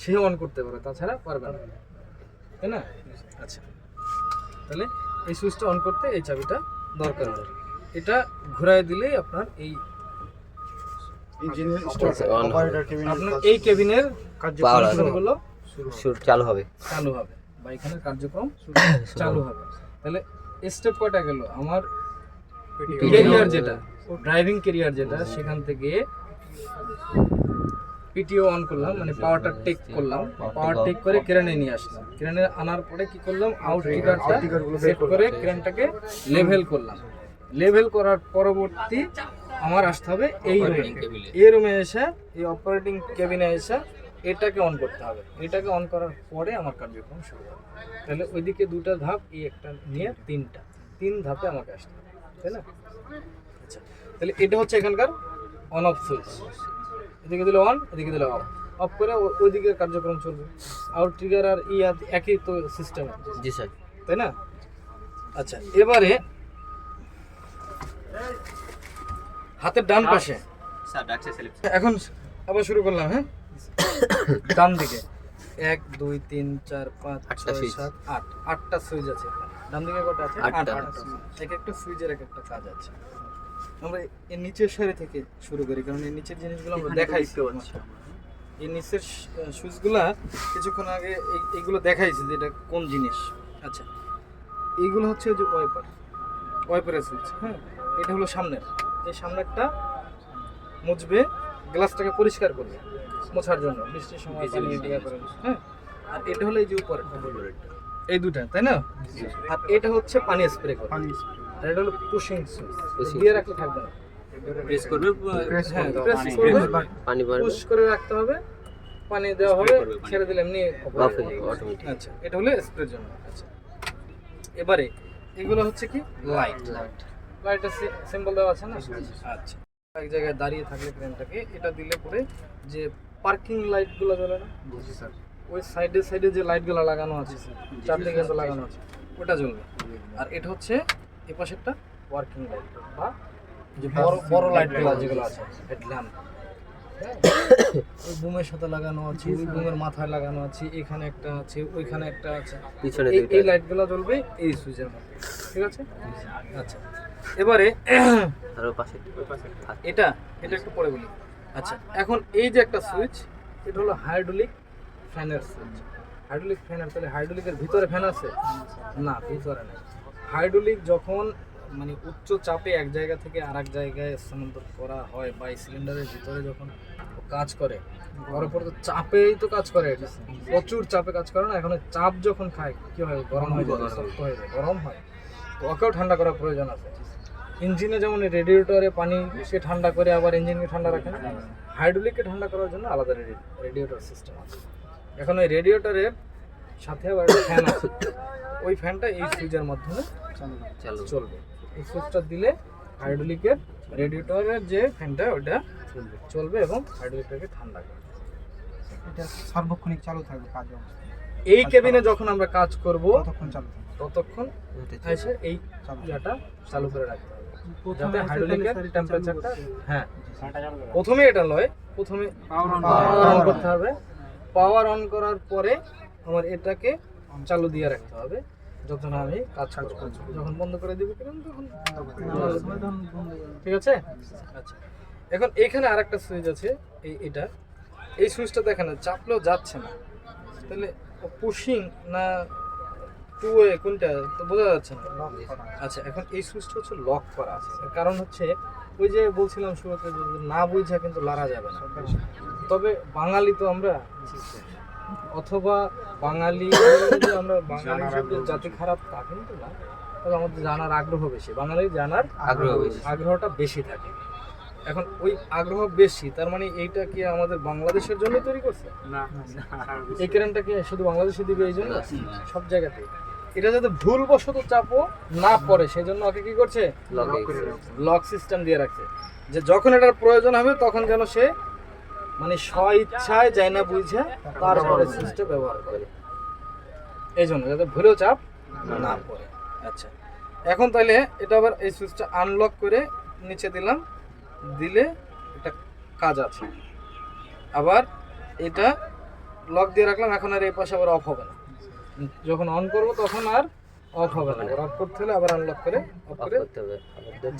সে অন করতে পারে, তাছাড়া পারবে না, তাই না? আচ্ছা, তাহলে এই সুইচটা অন করতে এই চাবিটা দরকার হয়। এটা ঘুরায় দিলেই আপনার এই ইঞ্জিনের on অপারেটর কেবিন আপনার এই কেবিনের Power আসবে। কার্যক্রমগুলো শুট চালু হবে। চালু হবে বা এখানের কার্যক্রম চালু হবে। তাহলে স্টেপ কয়টা গেল? আমার ক্যারিয়ার যেটা, ড্রাইভিং ক্যারিয়ার যেটা, সেখান থেকে পিটিও অন করলাম, মানে পাওয়ারটা টেক করলাম, পাওয়ার টেক করে ক্রেনে নিয়ে আসলাম, ক্রেনে আনার পরে কি করলাম, আউট ট্রিগারটা সেট করে ক্রেনটাকে লেভেল করলাম, লেভেল করার পরবর্তী আমার আসতে হবে এই রুমে, এই রুমে এসে এই অপারেটিং কেবিনে এসে এটাকে অন করতে হবে, এটাকে অন করার পরে আমার কার্যক্রম শুরু হবে। তাহলে ওইদিকে দুটো ধাপ, এই একটা নিয়ে তিন ধাপে আমাকে আসতে হবে, তাই না? আচ্ছা, তাহলে এটা হচ্ছে এখানকার অন অফ সুইচ, এদিকে দিলে অন, এদিকে দিলে অফ, অফ করে ওইদিকে কার্যক্রম চলবে। আউট ট্রিগার আর একই তো সিস্টেম, জি স্যার। তাই না? আচ্ছা, এবারে হাতের ডান পাশে এখন আবার শুরু করলাম, হ্যাঁ, ডান দিকে 1 2 3 4 5 আটটা 6 সুইচ। 7 8 8টা সুইচ আছে। ডান দিকে কটা আছে? আটটা। 8টা। এক একটা সুইচের এক একটা কাজ আছে। আমরা এর নিচের সারি থেকে শুরু করি, কারণ এই নিচের জিনিসগুলো আমরা দেখাইছি। এই নিচের সুইচগুলা কিছুক্ষণ আগে এইগুলো দেখাইছি যে এটা কোন জিনিস। আচ্ছা, এইগুলো হচ্ছে যে ওয়াইপারের সুইচ, হ্যাঁ, এটা হলো সামনের, এই সামনেরটা মুছবে, গ্লাসটাকে পরিষ্কার করবে মোছার জন্য, বৃষ্টির সময় পানি দিয়ে করে, হ্যাঁ। আর এটা হলো এই যে উপরে এই দুটা, তাই না? আর এটা হচ্ছে পানি স্প্রে করে, আর এটা হলো পুশিং সুইচ, দিয়ে রাখলে থাকবে না, প্রেস করবে, হ্যাঁ, প্রেস করবে, পানি বাড়বে, পুশ করে রাখতে হবে, পানি দেওয়া হবে, ছেড়ে দিলে এমনি অফ হয়ে যাবে অটোমেটিক। আচ্ছা, এটা হলো স্প্রের জন্য। আচ্ছা, এবারে এগুলো হচ্ছে কি লাইট, লাইটের সিম্বল দেওয়া আছে না? আচ্ছা, এক জায়গায় দাঁড়িয়ে থাকলে ক্রেনটাকে এটা দিলে পরে যে পার্কিং লাইটগুলো জ্বলে না, ওই সাইডে যে লাইটগুলো লাগানো আছে, চারদিকে তো লাগানো আছে, ওটা জ্বলবে। আর এটা হচ্ছে এই পাশেরটা ওয়ার্কিং লাইট বা যে বড় লাইটগুলো যেগুলো আছে, হেডল্যাম্প, ওই বুমের সাথে লাগানো আছে, ওই বুমের মাথায় লাগানো আছে, এখানে একটা আছে, ওইখানে একটা আছে, পিছনে এই লাইটগুলো জ্বলবে এই সুইচের মধ্যে, ঠিক আছে? আচ্ছা, এবারে আরো পাশে এটা একটু পরে বলি। আচ্ছা, এখন এই যে একটা সুইচ, এটা হলো হাইড্রোলিক ফ্যানের সুইচ। হাইড্রোলিক ফ্যানের, তাহলে হাইড্রোলিকের ভিতরে ফ্যান আছে না? ভিতরে নেই। হাইড্রোলিক যখন মানে উচ্চ চাপে এক জায়গা থেকে আরেক জায়গায় স্থানান্তর করা হয় বা এই সিলিন্ডারের ভিতরে যখন কাজ করে, করার পর তো চাপেই তো কাজ করে, এটা প্রচুর চাপে কাজ করে না? এখন ওই চাপ যখন খায় কি হয়? গরম হয়ে যায়, শক্ত হয়ে যায়, গরম হয়, তো ওকেও ঠান্ডা করার প্রয়োজন আছে। ইঞ্জিনে যেমন রেডিয়েটরে পানি সে ঠান্ডা করে আবার ইঞ্জিনকে ঠান্ডা রাখে না, হাইড্রোলিককে ঠান্ডা করার জন্য আলাদা রেডিয়েটর সিস্টেম আছে। এখন ওই রেডিয়েটরের সাথে আবার একটা ফ্যান আছে, ওই ফ্যানটা এই সুইচের মাধ্যমে চালু চলবে। এই সুইচটা দিলে হাইড্রোলিকের রেডিয়েটরের যে ফ্যানটা ওটা চলবে এবং হাইড্রোলিকটাকে ঠান্ডা করবে। এটা সার্বক্ষণিক চালু থাকবে কাজ অবস্থা, এই কেবিনে যখন আমরা কাজ করব ততক্ষণ চালু থাকবে। ততক্ষণ এসে এই ইয়াটা চালু করে রাখতে হবে, যাতে হাইড্রোলিকের টেম্পারেচারটা, হ্যাঁ, প্রথমে এটা লয়, প্রথমে পাওয়ার অন করতে হবে, পাওয়ার অন করার পরে আমার এটাকে চালু দিয়ে রাখতে হবে যখন আমি কাজ করব। যখন বন্ধ করে দিব তখন ঠিক আছে? আচ্ছা, এখন এখানে আরেকটা সুইচ আছে, এটা এই সুইচটা দেখেন চাপলেও যাচ্ছে না, তাহলে পুশিং না টু ওয়ে কোনটা তো বোঝা যাচ্ছে না। আচ্ছা, এখন এই সুইচটা হচ্ছে লক করা আছে, কারণ হচ্ছে ওই যে বলছিলাম শুরুতে না বুঝা কিন্তু লড়া যাবে না। তবে বাঙালি তো আমরা, অথবা বাঙালি যে আমরা বাঙালি হিসেবে জাতি খারাপ তা কিন্তু না, তবে আমাদের জানার আগ্রহ বেশি, বাঙালির জানার আগ্রহ বেশি। আগ্রহটা বেশি থাকে। এখন ওই আগ্রহ বেশি, তার মানে এইটা কি আমাদের বাংলাদেশের জন্য তৈরি করছে? না এই ক্রেনটা কি শুধু বাংলাদেশে দিবে এই জন্য? সব জায়গাতে এটা যাতে ভুলবশত চাপও না পড়ে সেই জন্য ওকে কি করছে, লক সিস্টেম দিয়ে রাখছে, যে যখন এটার প্রয়োজন হবে তখন যেন সে মানে স্ব ইচ্ছায় যায় না বুঝে তারপরে সুইচটা ব্যবহার করে, এই জন্য যাতে ভুলেও চাপ না পড়ে। আচ্ছা, এখন তাহলে এটা আবার এই সুইচটা আনলক করে নিচে দিলাম, দিলে এটা কাজ আছে। আবার এটা লক দিয়ে রাখলাম, এখন আর এই পাশে আবার অফ হবে না, যখন অন করব তখন আর অফ হবে না, অফ করতে হলে আবার আনলক করে অফ করে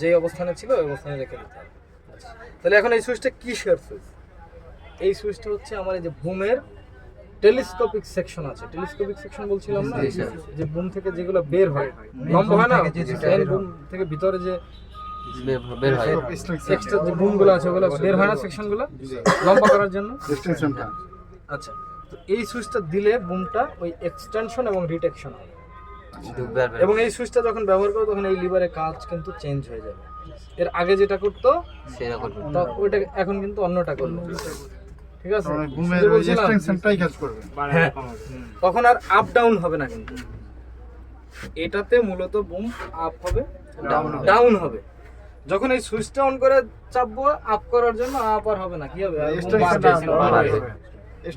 যে অবস্থানে ছিল ওই অবস্থানে রেখে দিতে হবে। তাহলে এখন এই সুইচটা কিসের সুইচ? এই সুইচটা হচ্ছে আমার এই যে বুমের টেলিস্কোপিক সেকশন আছে, টেলিস্কোপিক সেকশন বলছিলাম না, যে বুম থেকে যেগুলো বের হয়, লম্বা হয় না, মেইন বুম থেকে ভিতরে যে বের হয় এক্সট্রা যে বুমগুলো আছে ওগুলো বের হয় না সেকশনগুলো লম্বা করার জন্য। আচ্ছা, তো এই সুইচটা দিলে বুমটা ওই এক্সটেনশন এবং রিটেকশন হবে, এবং এই সুইচটা যখন ব্যবহার করো তখন এই লিভারের কাজ কিন্তু চেঞ্জ হয়ে যাবে। এর আগে যেটা করতো তো ওইটা এখন কিন্তু অন্যটা করবে, ঠিক আছে? হ্যাঁ, তখন আর আপ ডাউন হবে না, কিন্তু এটাতে মূলত বুম আপ হবে ডাউন হবে। যখন এই সুইচটা অন করে চাপবো আপ করার জন্য, আপ আর হবে না, কি হবে,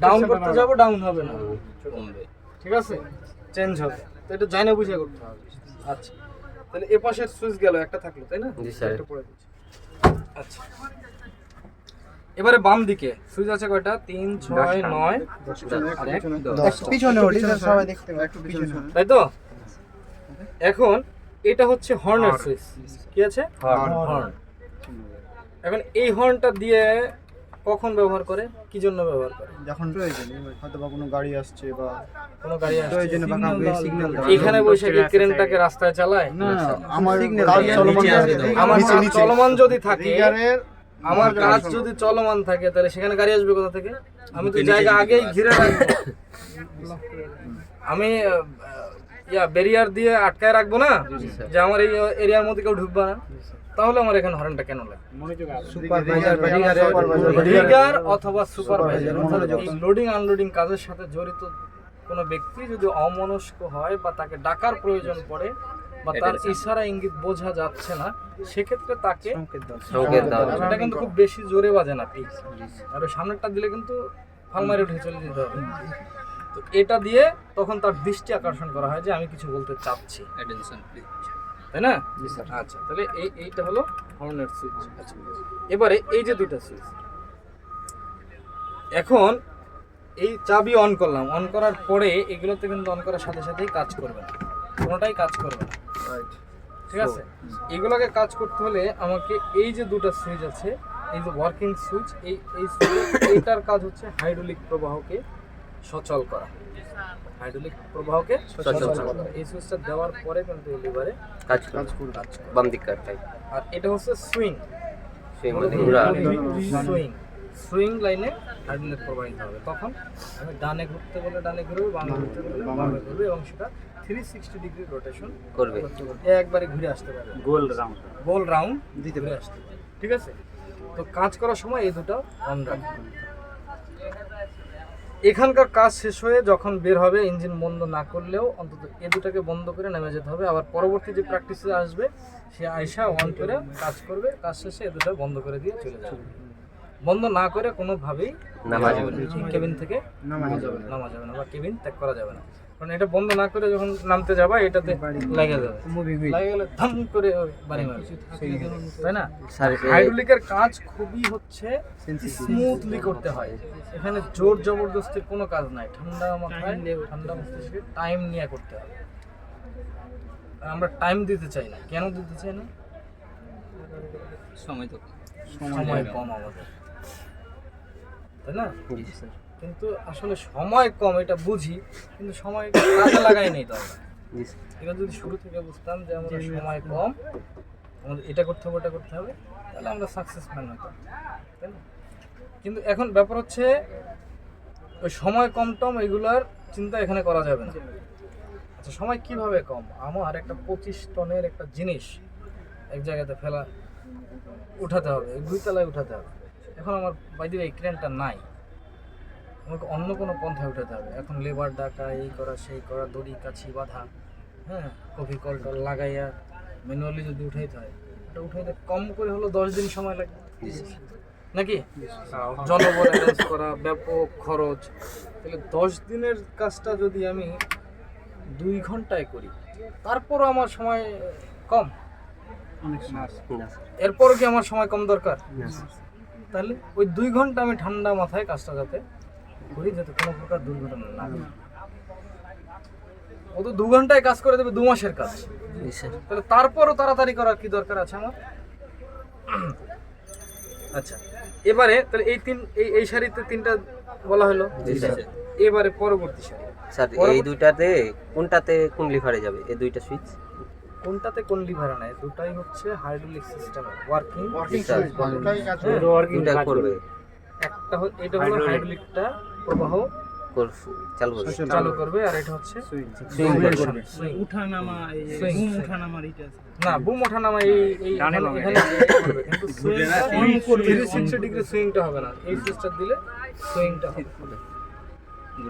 ডাউন করতে যাবো ডাউন হবে না, কমবে, ঠিক আছে, চেঞ্জ হবে। তো এটা জানা বুঝে করতে হবে। আচ্ছা, তাহলে এ পাশের সুইচ গেল, একটা থাকলো, তাই না? একটা পড়ে দিচ্ছি। আচ্ছা, এবারে বাম দিকে সুইচ আছে কয়টা? 3, 6, 9 আর 1, 10, পিছনে ওঠি সবাই দেখতে পাবে, একটু পিছনে, তাই তো? এখন এটা হচ্ছে হর্নের সুইচ, কি আছে? হর্ন। এখন এই হর্নটা দিয়ে কখন ব্যবহার করে, কি জন্য ব্যবহার করে? যখন প্রয়োজন, হয়তো বা কোনো গাড়ি আসছে বা কোনো গাড়ি আসছে, প্রয়োজনে বা কাউকে সিগন্যাল দাও, এখানে বসে কি ক্রেনটাকে রাস্তায় চালায়? না আমার সিগন্যাল কাজ চলমান, আমার নিচে কাজ নিচে চলমান যদি থাকে, ট্রিগারের আমার কাজ যদি চলমান থাকে, তাহলে সেখানে গাড়ি আসবে কোথা থেকে? আমি তো জায়গা আগেই ঘিরে রাখবো, আমি ব্যারিয়ার দিয়ে আটকায় রাখবো না, যে আমার এই এরিয়ার মধ্যে কেউ ঢুকবে না। তাহলে আমার এখানে হর্নটা কেন লাগে? সুপারভাইজার ট্রিগার অথবা সুপারভাইজার, এই লোডিং আনলোডিং কাজের সাথে জড়িত কোনো ব্যক্তি যদি অমনস্ক হয় বা তাকে ডাকার প্রয়োজন পড়ে বা তার ইশারা ইঙ্গিত বোঝা যাচ্ছে না, সেক্ষেত্রে তাকে সংকেত দাও। এটা কিন্তু খুব বেশি জোরে বাজে না, পিক আর ওই সামনেরটা দিলে কিন্তু ফালমারি উঠে চলে যেতে হবে। তো এটা দিয়ে তখন তার দৃষ্টি আকর্ষণ করা হয় যে আমি কিছু বলতে চাচ্ছি, তাই না? আচ্ছা, তাহলে এইটা হলো হর্নের সুইচ। আচ্ছা, এবারে এই যে দুটো সুইচ, এখন এই চাবি অন করলাম, অন করার পরে এগুলোতে কিন্তু অন করার সাথে সাথেই কাজ করবে না, কোনোটাই কাজ করবে না, ঠিক আছে? এগুলোকে কাজ করতে হলে আমাকে এই যে দুটো সুইচ আছে, এই যে ওয়ার্কিং সুইচ, এই সুইচ, এইটার কাজ হচ্ছে হাইড্রোলিক প্রবাহকে সচল করা, হাইড্রোলিক প্রবাহকে সচল করা। এই সুইচটা দেওয়ার পরে কিন্তু এই লিভারে কাজ করবে বাম দিক কাটটাই। আর এটা হচ্ছে সুইং, সুইং সুইং লাইনে হাইড্রোলিক প্রবাহিত হবে। তখন আমি ডানে ঘুরতে বলে ডানে ঘুরবে, বামে ঘুরতে বলে বামে ঘুরবে, এবং সেটা 360 ডিগ্রি রোটেশন করবে, একবারে ঘুরে আসতে পারবে, গোল রাউন্ড দিতে ঘুরে আসতে পারবে, ঠিক আছে? তো কাজ করার সময় এই দুটো অন রাখবে। এখানকার কাজ শেষ হয়ে যখন বের হবে, ইঞ্জিন বন্ধ না করলেও অন্তত এই দুটাকে বন্ধ করে নেমে যেতে হবে। আবার পরবর্তী যে প্র্যাকটিসে আসবে সে আয়সা অন করে কাজ করবে, কাজ শেষে এই দুটো বন্ধ করে দিয়ে চলে যাবে। বন্ধ না করে কোনোভাবেই নামা যাবে না, কেবিন থেকে নামা যাবে না বা কেবিন ত্যাগ করা যাবে না। কারণ এটা বন্ধ না করে যখন নামতে যাবা এটাতে লেগে যাবে, লেগে গেলে ধাম করে বাড়ি মারবে, তাই না? হাইড্রোলিকের কাজ খুবই হচ্ছে স্মুথলি করতে হয়, এখানে জোর জবরদস্তির কোনো কাজ নাই, ঠান্ডা মাথায় ঠান্ডা মস্তিষ্কে টাইম নিয়ে করতে হবে। আমরা টাইম দিতে চাই না, কেন দিতে চাই না? সময় কম আমাদের, তাই না? কিন্তু আসলে সময় কম এটা বুঝি, কিন্তু সময় কাজে লাগাই নেই। তো আমরা এটা যদি শুরু থেকে বুঝতাম যে আমাদের সময় কম, আমাদের এটা করতে হবে ওটা করতে হবে, তাহলে আমরা সাকসেসফুল হতাম, তাই না? কিন্তু এখন ব্যাপার হচ্ছে ওই সময় কম টম এগুলার চিন্তা এখানে করা যাবে না। আচ্ছা, সময় কিভাবে কম? আমার একটা 25 টনের একটা জিনিস এক জায়গাতে ফেলা উঠাতে হবে, 2 তলায় উঠাতে হবে। এখন আমার বাইরে এই ক্রেনটা নাই, আমাকে অন্য কোনো পন্থায় উঠাতে হবে। এখন লেবার ডাকা, এই করা সেই করা, দড়ি কাছি বাঁধা, হ্যাঁ, কফি কল টল লাগাইয়া ম্যানুয়ালি যদি উঠাইতে হয়, এটা উঠাইতে কম করে হলো 10 দিন সময় লাগবে নাকি? জনবল অ্যারেঞ্জ করা, ব্যাপক খরচ। তাহলে 10 দিনের কাজটা যদি আমি 2 ঘন্টায় করি, তারপরও আমার সময় কম, না এরপরও কি আমার সময় কম দরকার? স্যার। তাহলে ওই 2 ঘন্টা আমি ঠান্ডা মাথায় কাজটা যাতে করি, যাতে কোনো প্রকার দুর্ঘটনা না ঘটে। ও তো 2 ঘন্টায় কাজ করে দেবে 2 মাসের কাজ, জি স্যার। তাহলে তারপরও তাড়াতাড়ি করার কি দরকার আছে আমার? আচ্ছা, এবারে তাহলে এই সারিতে 3টা বলা হলো। জি স্যার। এবারে পরবর্তী সারি, স্যার এই দুইটাতে কোনটাতে কোন লিভারে যাবে এই দুইটা সুইচ? কোনটাতে কোন লিভার আনায়? দুটাই হচ্ছে হাইড্রোলিক সিস্টেম ওয়ার্কিং। দুইটা করবে একটা এটা হলো হাইড্রোলিকটা প্রবাহ চালু করবে। চালু করবে, আর এটা হচ্ছে সুইং করবে। উঠানামা, এই Swing, বুম swing. উঠানামার এটা আছে। না, বুম ওঠানামা এই ডানে এখানে বামে। এখানে করবে, কিন্তু সুইংটা swing করবে। 360 ডিগ্রি সুইংটা হবে না। এই সুইচটা দিলে সুইংটা হবে,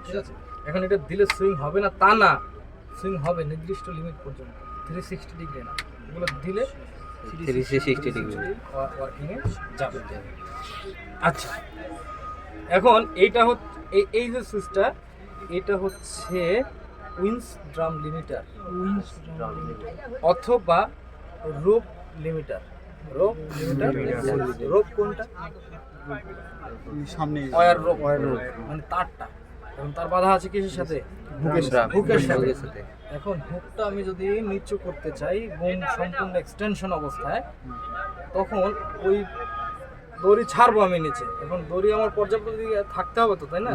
ঠিক আছে? এখন এটা দিলে সুইং হবে না তা না, সুইং হবে নির্দিষ্ট লিমিট পর্যন্ত, 360 ডিগ্রি না। এগুলো দিলে 360 ডিগ্রি। ওয়ার্কিং এ যাবে। আচ্ছা, এখন এইটা হচ্ছে এই যে সুইচটা, এটা হচ্ছে উইন্স ড্রাম লিমিটার অথবা rope limiter. Rope limiter, rope কোনটা? সামনে ওয়্যার রোপ, মানে তারটা। এখন তার বাধা আছে কিসের সাথে? হুকের সাথে। এখন হুকটা আমি যদি নিচু করতে চাই বুম সম্পূর্ণ এক্সটেনশন অবস্থায়, তখন ওই দড়ি ছাড়বো আমি নিচে। এখন দড়ি আমার পর্যাপ্ত দিকে থাকতে হবে তো, তাই না?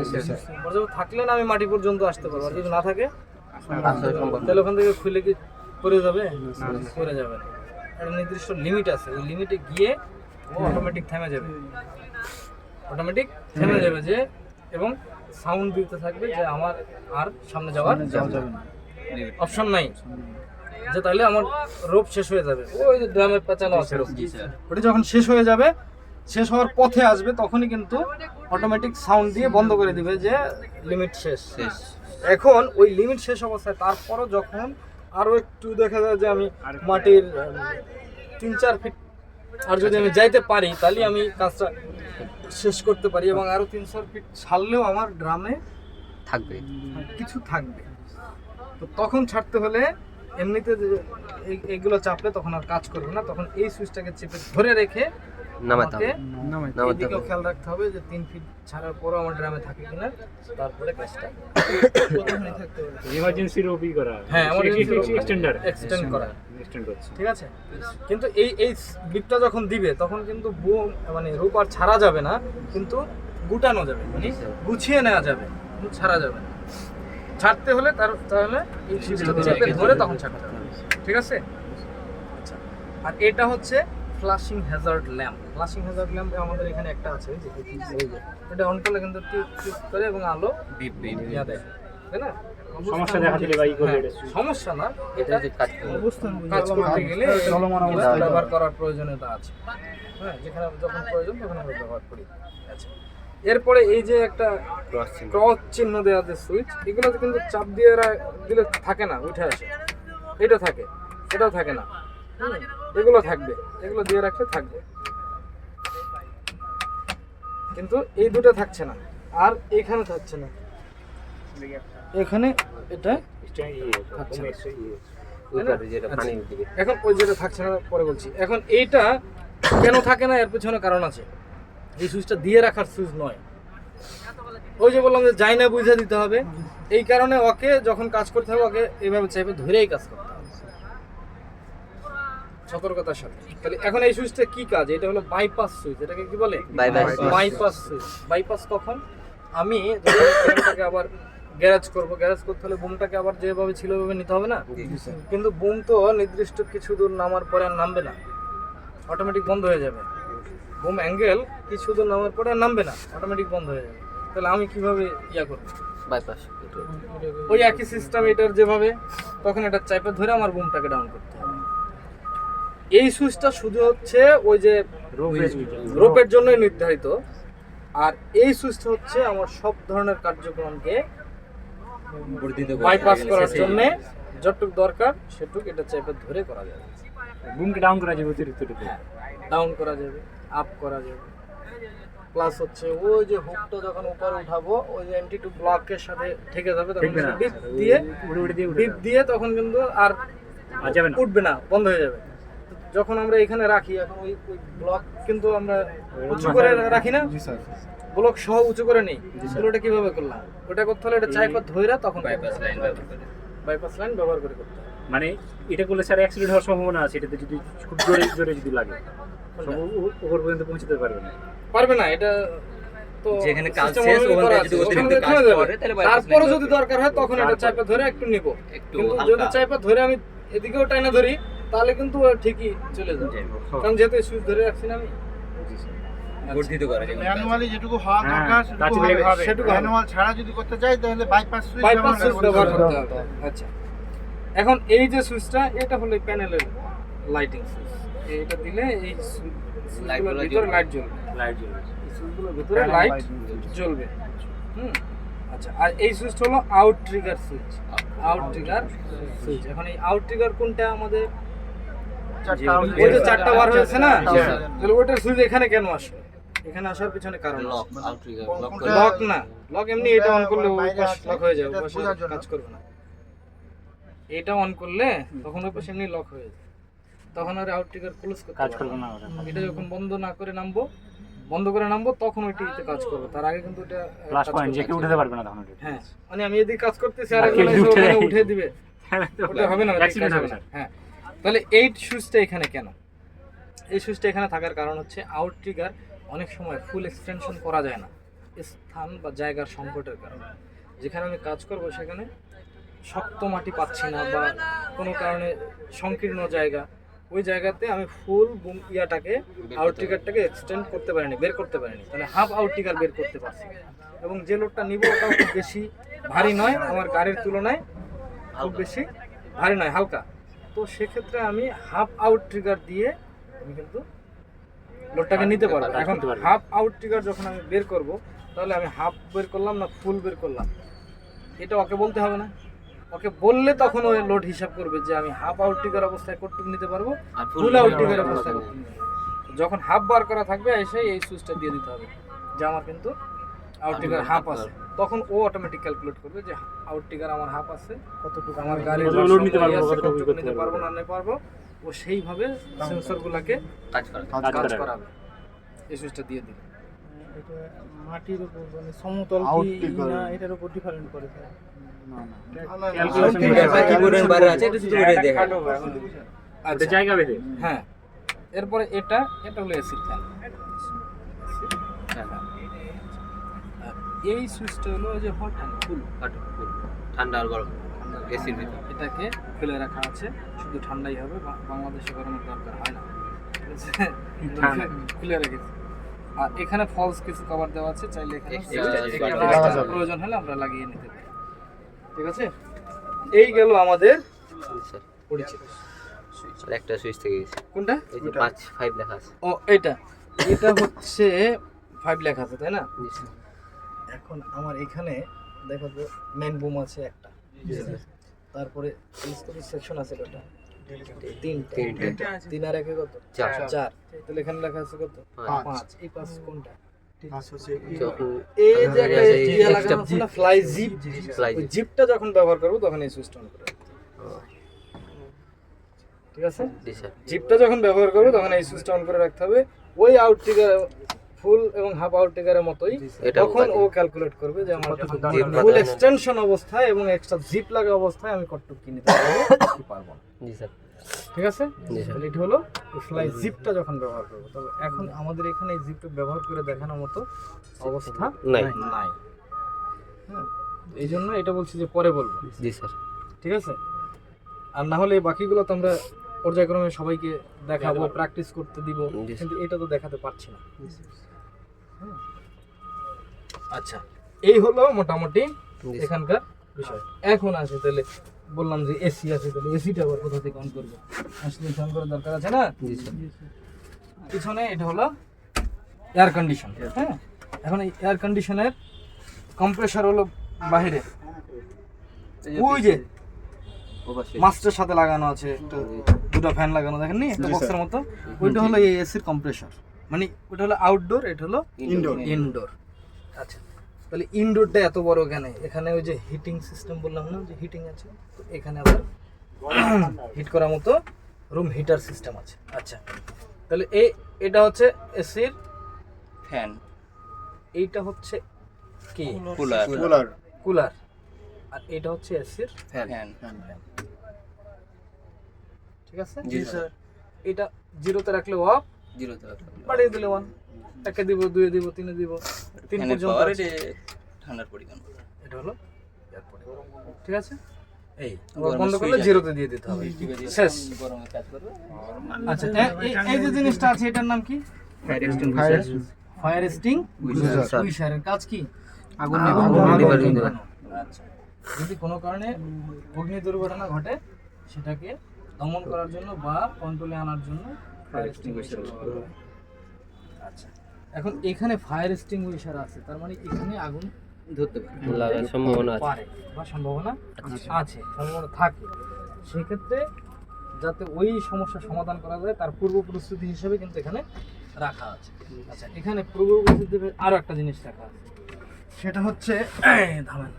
পর্যাপ্ত থাকলে না আমি মাটি পর্যন্ত আসতে পারবো, আর যদি না থাকে তাহলে ওখান থেকে খুলে কি পড়ে যাবে? পড়ে যাবে না। একটা নির্দিষ্ট লিমিট আছে, ওই লিমিটে গিয়ে ও অটোমেটিক থেমে যাবে, অটোমেটিক থেমে যাবে যে, এবং সাউন্ড দিতে থাকবে যে আমার আর সামনে যাওয়ার অপশন নাই, যে তাহলে আমার রোপ শেষ হয়ে যাবে। ওই যে ড্রামের পেঁচানো আছে রোপ, ওটা যখন শেষ হয়ে যাবে, শেষ হওয়ার পথে আসবে, তখনই কিন্তু অটোমেটিক সাউন্ড দিয়ে বন্ধ করে দিবে যে লিমিট শেষ। এখন ওই লিমিট শেষ অবস্থায় তারপরও যখন আরও একটু দেখা যায় যে আমি মাটির 3-4 ফিট আর যদি আমি যাইতে পারি, তাহলে আমি কাজটা শেষ করতে পারি, এবং আরও 3-4 ফিট ছাড়লেও আমার ড্রামে থাকবে কিছু থাকবে। তো তখন ছাড়তে হলে এমনিতে এইগুলো চাপলে তখন আর কাজ করবে না, তখন এই সুইচটাকে চেপে ধরে রেখে নামাতে হবে। আমাকে এদিকেও খেয়াল রাখতে হবে যে 3 ফিট ছাড়ার পরও আমার ড্রামে থাকে কিনা, তারপরে কাজটা থাকতে হবে। ইমার্জেন্সি রোপই করা, হ্যাঁ, আমার এক্সটেন্ড করা, এক্সটেন্ড করছে, ঠিক আছে? কিন্তু এই বিটটা যখন দিবে তখন কিন্তু বুম মানে রূপ আর ছাড়া যাবে না, কিন্তু গুটানো যাবে, মানে গুছিয়ে নেওয়া যাবে, কিন্তু ছাড়া যাবে না। ছাড়তে হলে তাহলে এই সুইচটা চেপে ধরে তখন ছাড়তে হবে, ঠিক আছে? আচ্ছা, আর এটা হচ্ছে flashing Hazard lamp. Flashing Hazard lamp আমাদের এখানে একটা আছে, এই যে এটা অন করলে কিন্তু টিপ করে এবং আলো বিপ বিপ ইয়া দেয়, তাই না? সমস্যা দেখা দিলে বা ই করলে এটা সমস্যা না, এটা এটা যে কাজ করবে। অবস্থান কাজ করতে গেলে চলমান এগুলো অবস্থায় ব্যবহার করার প্রয়োজনীয়তা আছে। হ্যাঁ, যেখানে যখন প্রয়োজন তখন আমরা ব্যবহার করি। আচ্ছা, এরপরে এই যে একটা ক্রস চিহ্ন দেওয়া যে সুইচ, এগুলোতে কিন্তু চাপ দিয়ে দিলে থাকে না, উঠে আসে। এটা থাকে, এটাও থাকে না, এগুলো থাকবে, এগুলো দিয়ে রাখলে থাকবে, কিন্তু এই দুটো থাকছে না, আর এখানে থাকছে না, এখানে এটা থাকছে না। ওইটাতে যেটা পানির দিকে। এখন ওই যেটা থাকছে না পরে বলছি। এখন এইটা কেন থাকে না, এর পেছনে কারণ আছে। এই সুইচটা দিয়ে রাখার সুইচ নয়, ওই যে বললাম যে যাই না বুঝে দিতে হবে, এই কারণে ওকে যখন কাজ করতে হবে ওকে এইভাবে চাইবে ধরেই কাজ করতে হবে, সতর্কতার সাথে। তাহলে এখন এই সুইচটা কি কাজ? এটা হলো বাইপাস সুইচ। এটাকে কি বলে? Bypass switch. বাইপাস কখন? আমি বুমটাকে আবার গ্যারেজ করব, গ্যারেজ করতে হলে বুমটাকে আবার যেভাবে ছিল ওইভাবে নিতে হবে না? কিন্তু বুম তো নির্দিষ্ট কিছু দূর নামার পরে আর নামবে না, অটোমেটিক বন্ধ হয়ে যাবে। বুম অ্যাঙ্গেল কিছু দূর নামার পরে আর নামবে না, অটোমেটিক বন্ধ হয়ে যাবে। তাহলে আমি কিভাবে ইয়া করব? বাইপাস। ওই একই সিস্টেম এটার যেভাবে, তখন এটা চাইপে ধরে আমার বুমটাকে ডাউন করতে হবে। এই সুইচটা শুধু হচ্ছে ওই যে রোপের রোপের জন্যই নির্ধারিত, আর এই সুইচটা হচ্ছে আমার সব ধরনের কার্যক্রমকে বাইপাস করার জন্য যতটুকু দরকার সেটুকু এটা চেপে ধরে করা যাবে। বুমকে ডাউন করা যাবে অতিরিক্তটাতে। ডাউন করা যাবে, আপ করা যাবে, প্লাস হচ্ছে ওই যে হুকটা যখন উপরে উঠাবো ওই যে এমটি2 ব্লকের সাথে ঠেকে যাবে, তখন দেখবে না বিপ দিয়ে উড়ে দিয়ে বিপ দিয়ে তখন কিন্তু আর আর যাবে না। উঠবে না, বন্ধ হয়ে যাবে। যখন আমরা এখানে রাখি এখন ওই ব্লক কিন্তু আমরা উঁচু করে রাখি না, জি স্যার। ব্লক সহ উঁচু করে নেই। তাহলে ওটা কিভাবে করলাম? ওটা করতে হলে এটা চাইপা ধইরা তখন বাইপাস লাইন ব্যবহার করে করতে হবে। মানে এটা করলে স্যার অ্যাক্সিডেন্ট হওয়ার সম্ভাবনা আছে, এটাতে যদি খুব জোরে জোরে যদি লাগে উপর পর্যন্ত পৌঁছতে পারবে না। পারবে না, এটা তো যেখানে কাজ system শেষ, already ওখানে করা যদি আছে, অতিরিক্ত ওখানে কাজ থেমে যাবে। করে, তাহলে bypass তারপরে line যদি দরকার হয় তখন এটা চাইপা ধরে একটু নিব, একটু কিন্তু হালকা। যদি চাইপা ধরে আমি এদিকেও টাইনা ধরি তাহলে কিন্তু ঠিকই চলে যাবে, কারণ যেহেতু সুইচ ধরে রাখছি না আমি। বর্ধিত করা যাবে। ম্যানুয়ালি যেটুকু হওয়া হ্যাঁ, দরকার তার সেটুকু চেয়ে হবে। সেটুকু হবে। ম্যানুয়াল ছাড়া যদি করতে চাই তাহলে বাইপাস সুইচ বাইপাস সুইচ ব্যবহার করতে হবে। আচ্ছা, এখন এই যে সুইচটা এটা হলো প্যানেলের লাইটিং সুইচ, এটা দিলে এই সুইচগুলোর ভিতরে লাইট জ্বলবে, লাইট জ্বলবে। এই সুইচগুলোর ভিতরে লাইট জ্বলবে। আচ্ছা, আর এই সুইচটা হলো out trigger switch. Out trigger switch, এখন এই আউট ট্রিগার কোনটা আমাদের ওই যে চারটা বার হয়েছে না, তাহলে ওটার সুইচ এখানে কেন আসলো? এখানে আসার পিছনে কারণ লক আউট ট্রিগার লক করে লক না, লক এমনি এটা অন করলে ওই পাশ লক হয়ে যাবে, ওই পাশে কাজ করবে না। এটা অন করলে তখন ওই পাশে এমনি লক হয়ে যাবে, তখন আর আউট ট্রিগার ক্লোজ করতে কাজ পারবে করবে না। না ওটা। এটা যখন বন্ধ না করে নামবো, বন্ধ করে নামবো তখন ওইটিতে কাজ করবে, তার আগে কিন্তু এটা প্লাস কাজ পয়েন্ট করবে যে কেউ না। উঠাতে পারবে না তখন ওটা। হ্যাঁ, মানে আমি এদিকে কাজ করতেছি আর আর কেউ একজন যদি এসে উঠে ওখানে দেয়। উঠে দিবে, ওটা হবে না, অ্যাক্সিডেন্ট হবে না। না। হ্যাঁ, তাহলে এই সুইচটা এখানে কেন? এই সুইচটা এখানে থাকার কারণ হচ্ছে আউট ট্রিগার অনেক সময় ফুল এক্সটেনশন করা যায় না, স্থান বা জায়গার সংকটের কারণে। যেখানে আমি কাজ করব সেখানে শক্ত মাটি পাচ্ছি না বা কোনো কারণে সংকীর্ণ জায়গা, ওই জায়গাতে আমি ফুল ইয়াটাকে আউট ট্রিগারটাকে এক্সটেন্ড করতে পারিনি, বের করতে পারিনি, তাহলে হাফ আউট ট্রিগার বের করতে পারছি। এবং যে লোডটা নিব ওটাও খুব বেশি ভারী নয়, আমার গাড়ির তুলনায় খুব বেশি ভারী নয়, হালকা। তো সেক্ষেত্রে আমি হাফ আউট ট্রিগার দিয়ে আমি কিন্তু লোডটাকে নিতে পারবো। এখন হাফ আউট ট্রিগার যখন আমি বের করব, তাহলে আমি হাফ বের করলাম না ফুল বের করলাম, এটা ওকে বলতে হবে না। ওকে বললে তখন ওই লোড হিসাব করবে যে আমি হাফ আউট ট্রিগার অবস্থায় কতটুকু নিতে পারবো, আর ফুল আউট ট্রিগার অবস্থায় কতটুকু নিতে পারবো। যখন হাফ বার করা থাকবে এসে এই সুইচটা দিয়ে দিতে হবে যে আমার কিন্তু আউট ট্রিগার হাফ আছে, তখন ও অটোমেটিক ক্যালকুলেট করবে যে আউট ট্রিগার আমার হাফ আছে, কতটুকু আমার গাড়ির কতটুকু লোড নিতে পারবো, কতটুকু কতটুকু করতে নিতে পারবো না নিতে পারবো, ও সেইভাবে সেন্সরগুলোকে কাজ করা কাজ করাবে। এই সুইচটা দিয়ে দিবে। এটা মাটির উপর মানে সমতল কি না এটার উপর ডিফারেন্ট করে স্যার? না না Calculation কি পরিমাণ বাইরে আছে এটা শুধু করে দেখা। ওটা আচ্ছা, জায়গা বেঁধে। হ্যাঁ, এরপরে এটা হলো এসি ফ্যান। এই সুইচটা হলো ওই যে হট অ্যান্ড কুল, ঠান্ডা আর গরম এসির ভিতর। এটাকে খুলে রাখা আছে, শুধু ঠান্ডাই হবে, বাংলাদেশে গরমের দরকার হয় না, ঠিক আছে? খুলে রেখেছি। আর এখানে ফলস কিছু কভার দেওয়া আছে, চাইলে এখানে Extra প্রয়োজন হলে আমরা লাগিয়ে নিতে পারি, ঠিক আছে? এই গেল আমাদের স্যার পরিচিত সুইচ আর একটা সুইচ থেকে গেছে কোনটা? এই যে 5 লেখা আছে। ও এটা হচ্ছে 5 লেখা আছে, তাই না? জি স্যার। এখন আমার এখানে দেখো তো মেন বুম আছে একটা, তারপরে টেলিস্কোপিক সেকশন আছে কয়টা? তিনটা। 3 আর 1 কত? 4। তাহলে এখানে লেখা আছে কত? 5। এই 5 কোনটা? যখন এই যে একটা এই ইয়ে লাগানো আছে না, ফ্লাই জিপ, Fly ওই zip। জিপটা যখন ব্যবহার করব তখন এই সুইচটা অন করে রাখতে হবে। ঠিক আছে? জি স্যার। জিপটা যখন ব্যবহার করব তখন এই সুইচটা অন করে রাখতে হবে। ওই আউট ট্রিগার ফুল এবং হাফ আউট ট্রিগারের মতোই এটাও তখন ও কাজে। ক্যালকুলেট করবে যে আমার জিপ ফুল বাঁধানো। এক্সটেনশন অবস্থায় এবং এক্সট্রা জিপ লাগা অবস্থায় আমি কতটুকু কি নিতে পারবো কি পারবো না। জি স্যার। ঠিক আছে? জি স্যার। তাহলে এটা হলো ফ্লাই জিপটা যখন ব্যবহার করব। তবে এখন আমাদের এখানে এই জিপটা ব্যবহার করে দেখানোর মতো অবস্থা নাই। নাই। হ্যাঁ, এই জন্য এটা বলছি যে পরে বলবো, জি স্যার। ঠিক আছে? আর না হলে বাকিগুলো তো আমরা পর্যায়ক্রমে সবাইকে দেখাবো, প্র্যাকটিস করতে দিব, জি। কিন্তু এটা তো দেখাতে পারছি না। হুম। আচ্ছা, এই হলো মোটামুটি জি স্যার। এখানকার বিষয়। এখন আসে তাহলে বললাম যে এসি আছে, তাহলে এসিটা আবার কোথা থেকে অন করবো? ইনস্টলেশন করার দরকার আছে না? জি স্যার। পিছনে এটা হলো এয়ার কন্ডিশন। হ্যাঁ, এখন এই এয়ার কন্ডিশনের কম্প্রেসার হলো বাইরে, ওই যে মাস্টার সাথে লাগানো আছে, একটা দুটো ফ্যান লাগানো, দেখেননি একটা বক্সের মতো, ওইটা হলো এই এসির কম্প্রেসার। মানে ওটা হলো আউটডোর, এটা হলো ইনডোর। আচ্ছা, তাহলে ইনডোরটা এত বড় কেন? এখানে ওই যে হিটিং সিস্টেম বললাম না, যে হিটিং আছে, তো এখানে আবার হিট করার মতো রুম হিটার সিস্টেম আছে। আচ্ছা, তাহলে এটা হচ্ছে এসির ফ্যান, এইটা হচ্ছে কি কুলার, আর এটা হচ্ছে এসির ফ্যান। ঠিক আছে? জি স্যার। এটা জিরোতে রাখলে অফ, জিরোতে বাড়িয়ে দিলে ওয়ান, একে দিব, দুয়ে দিব, তিনে দিব, তিন পর্যন্ত আছে। ঠান্ডার পরিমাণ এটা হলো এয়ারপোর্ট। ঠিক আছে, এই আবার বন্ধ করলে জিরোতে দিয়ে দিতে হবে, শেষ। গরমে কাজ করবে। আচ্ছা, এই যে জিনিসটা আছে, এটার নাম কি? Fire extinguisher. এর কাজ কি? আগুন নেভানো। আচ্ছা, যদি কোনো কারণে অগ্নি দুর্ঘটনা ঘটে, সেটাকে দমন করার জন্য বা কন্ট্রোলে আনার জন্য ফায়ার এক্সটিংগুইশার। আচ্ছা, এখন এখানে ফায়ার এক্সটিংগুইশার আছে, তার মানে এখানে আগুন ধরতে লাগার সম্ভাবনা আছে। পারে বা সম্ভাবনা আছে, সম্ভাবনা থাকে। সেক্ষেত্রে যাতে ওই সমস্যার সমাধান করা যায়, তার পূর্ব প্রস্তুতি হিসেবে কিন্তু এখানে রাখা আছে। আচ্ছা, এখানে পূর্ব প্রস্তুতি আরো একটা জিনিস রাখা আছে, সেটা হচ্ছে থামেন,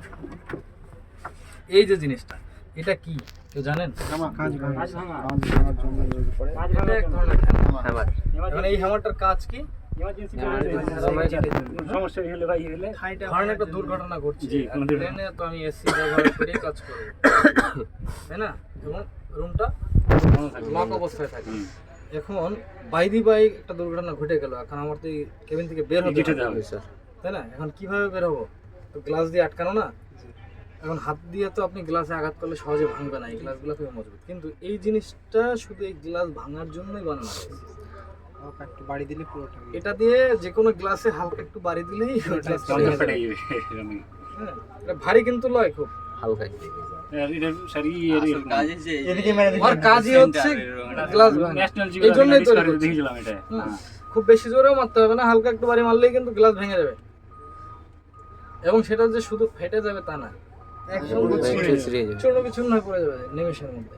এই যে জিনিসটা, এটা কি কেউ জানেন? এটা এক ধরনের হ্যামার। এখন এই হ্যামারটার কাজ কি? সমস্যা হলে ভাই হলে ধরেন একটা দুর্ঘটনা ঘটছে, জি, কোনো দুর্ঘটনা। ট্রেনে তো আমি এসি ব্যবহার করে কাজ করব, তাই না? এবং রুমটা লক অবস্থায় থাকে। এখন বাইদি বাই একটা দুর্ঘটনা ঘটে গেল, এখন আমার তো কেবিন থেকে বের হতে হবে, তাই না? এখন কিভাবে বের হবো? তো গ্লাস দিয়ে আটকানো না, এখন হাত দিয়ে তো আপনি গ্লাসে আঘাত করলে সহজে ভাঙবে না, এই গ্লাসগুলো খুবই মজবুত। কিন্তু এই জিনিসটা শুধু এই গ্লাস ভাঙার জন্যই বানানো হয়েছে। একটু বাড়ি দিলে পুরোটা এটা দিয়ে যে কোনো গ্লাসে হালকা একটু বাড়ি দিলেই গ্লাস হ্যাঁ, এটা ভারী কিন্তু লয় খুব হালকা। আর কাজই হচ্ছে গ্লাস ভাঙা, এই জন্যই তৈরি করছে। খুব বেশি জোরেও মারতে হবে না, হালকা একটু বাড়ি মারলেই কিন্তু গ্লাস ভেঙে যাবে। এবং সেটা যে শুধু ফেটে যাবে তা না, একদম চূর্ণ বিচূর্ণ হয়ে পড়ে যাবে নিমেষের মধ্যে,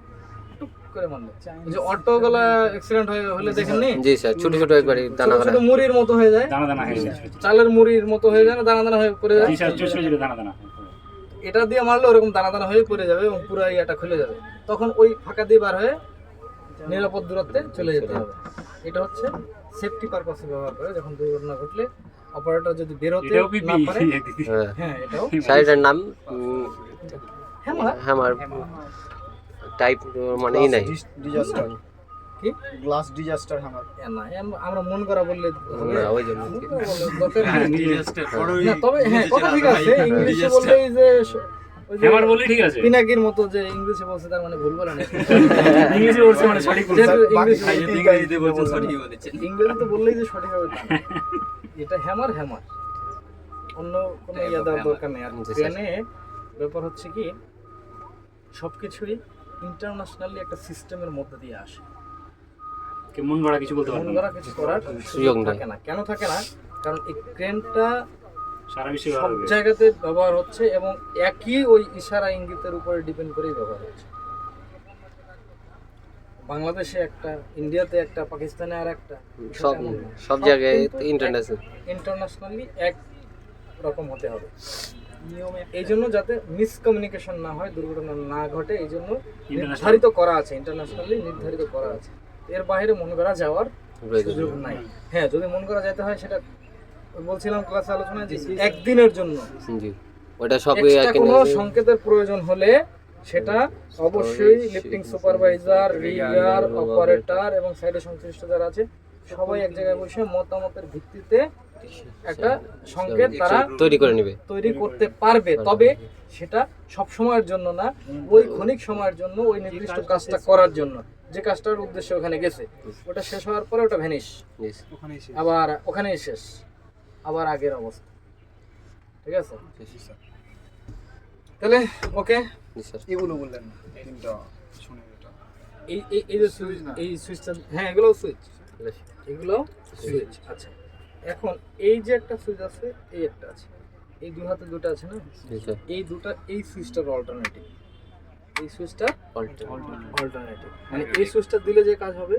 টুক করে মারলে। যে অটো গুলা অ্যাক্সিডেন্ট হলে দেখেননি? জি স্যার, ছোট ছোট একবারে দানা ছোট ছোট মুড়ির মতো হয়ে যায়, চালের মুড়ির মতো হয়ে যায় না, দানা দানা হয়ে পড়ে যায়। এটা দিয়ে মারলে ওরকম দানা দানা হয়ে পড়ে যাবে এবং পুরো ইয়াটা খুলে যাবে। তখন ওই ফাঁকা দিয়ে বার হয়ে নিরাপদ দূরত্বে চলে যেতে হবে। এটা হচ্ছে সেফটি পারপাসে ব্যবহার করে, যখন দুর্ঘটনা ঘটলে অপারেটর যদি বেরোতে না পারে। হ্যাঁ, এটাও শাড়িটার নাম হ্যামার। হ্যামার টাইপ, মানে এই নাই ডিজাস্টার কি গ্লাস ডিজাস্টার হ্যামার না, আমরা মন করা বললে হবে না, ওই জন্য দরকার নেই। না, তবে হ্যাঁ, কথা ঠিক আছে, ইংলিশে বললেই যে ওই যে আমার বলি ঠিক আছে, পিনাকির মতো যে ইংলিশে বলছে তার মানে ভুল বলে না। ইংলিশে বলছে মানে সঠিক বলছে। যেহেতু ইংরেজিতে বলছেন, সঠিক বলেছেন। ইংরেজিতে বললেই যে সঠিক হবে তা না। এটা হ্যামার, অন্য কোনো ইয়া দেওয়ার দরকার নেই। আর ট্রেনে ব্যাপার হচ্ছে কি, সবকিছুই ইন্টারন্যাশনালি একটা সিস্টেমের মধ্যে দিয়ে আসে। মন গড়া কিছু বলতে মন পারবো গড়া কিছু করার সুযোগ থাকে না। কেন থাকে না? কারণ এই ক্রেনটা সারা বিশ্বে সব জায়গাতে ব্যবহার হচ্ছে এবং একই ওই ইশারা ইঙ্গিতের উপরে ডিপেন্ড করেই ব্যবহার হচ্ছে। বাংলাদেশে একটা, ইন্ডিয়াতে একটা, পাকিস্তানে আর একটা, সব জায়গায় ইন্টারন্যাশনালি এক রকম হতে হবে। এই জন্য যাতে মিসকমিউনিকেশন না হয়, দুর্ঘটনা না ঘটে, এই জন্য নির্ধারিত করা আছে, ইন্টারন্যাশনালি নির্ধারিত করা আছে। এর বাইরে মন করা যাওয়ার সুযোগ নাই। হ্যাঁ, যদি মন করা যেতে হয়, সেটা বলছিলাম ক্লাসে আলোচনায়, যে একদিনের জন্য ওটা সব কোনো সংকেতের প্রয়োজন হলে সেটা অবশ্যই লিফটিং সুপারভাইজার, রিগার, অপারেটর এবং সাইডে সংশ্লিষ্ট যারা আছে সবাই এক জায়গায় বসে মতামতের ভিত্তিতে একটা সংকেত তারা তৈরি করতে পারবে। তবে সেটা সব সময়ের জন্য না, ওই ক্ষণিক সময়ের জন্য, ওই নির্দিষ্ট কাজটা করার জন্য, যে কাজটার উদ্দেশ্যে ওখানে গেছে, ওটা শেষ হওয়ার পরে ওটা ভ্যানিশ, আবার ওখানেই শেষ, আবার আগের অবস্থা। ঠিক আছে? তাহলে ওকে, জি স্যার। এগুলো বললেন না তিনটা শুনে এটা এই যে সুইচ, এই সুইচটা, হ্যাঁ এগুলো সুইচ, এগুলো সুইচ। আচ্ছা, এখন এই যে একটা সুইচ আছে, এই একটা আছে, এই দুই হাতে দুটো আছে না, জি স্যার। এই দুটো, এই সুইচটার অল্টারনেটিভ, এই সুইচটা অল্টারনেটিভ, মানে এই সুইচটা দিলে যে কাজ হবে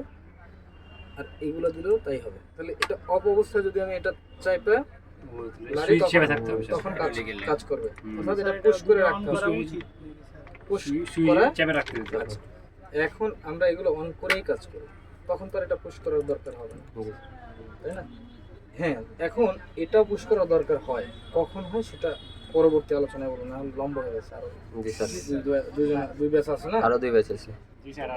আর এইগুলো দিলেও তাই হবে। তাহলে এটা অফ অবস্থায় যদি আমি এটা চাইপা লাড়ি, সুইচ চেপে থাকতে হবে তখন কাজ করবে, অর্থাৎ এটা পুশ করে রাখতে হবে, পুশ করে চেপে রাখতে হবে। আচ্ছা, এখন আমরা এগুলো অন করেই কাজ করি, তখন তো আর এটা পুশ করার দরকার হবে না, তাই না? হ্যাঁ, এখন এটা পুশ করার দরকার হয়, কখন হয় সেটা পরবর্তী আলোচনায় বলবো, না হলে লম্বা হয়ে গেছে। আরো জি স্যার। দুই ব্যাচ আছে না, আরো 2 ব্যাচ আছে।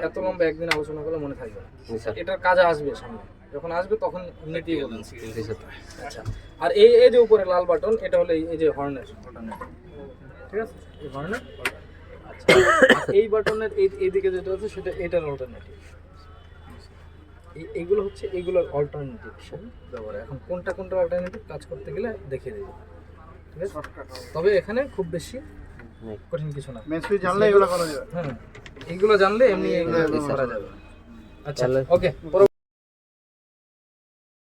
এত লম্বা একদিন আলোচনা করলে মনে থাকবে না। জি স্যার। এটার কাজে আসবে সামনে, যখন আসবে তখন এমনিতেই বলবেন। জি স্যার। আচ্ছা, আর এই যে উপরে লাল বাটন, এটা হলো এই যে হর্নের অল্টারনেটিভ, ঠিক আছে? এই হর্নের, আচ্ছা, আর এই বাটনের এইদিকে যেটা আছে সেটা এটার অল্টারনেটিভ। এইগুলো হচ্ছে এইগুলোর অল্টারনেটিভ ব্যবহার। এখন কোনটা অল্টারনেটিভ কাজ করতে গেলে দেখিয়ে দেবো, ঠিক আছে? তবে এখানে খুব বেশি কঠিন কিছু না, মেন সুইচ জানলে এগুলো করা যাবে। হ্যাঁ, এইগুলো জানলে এমনি এগুলো করা যাবে। আচ্ছা, ওকে।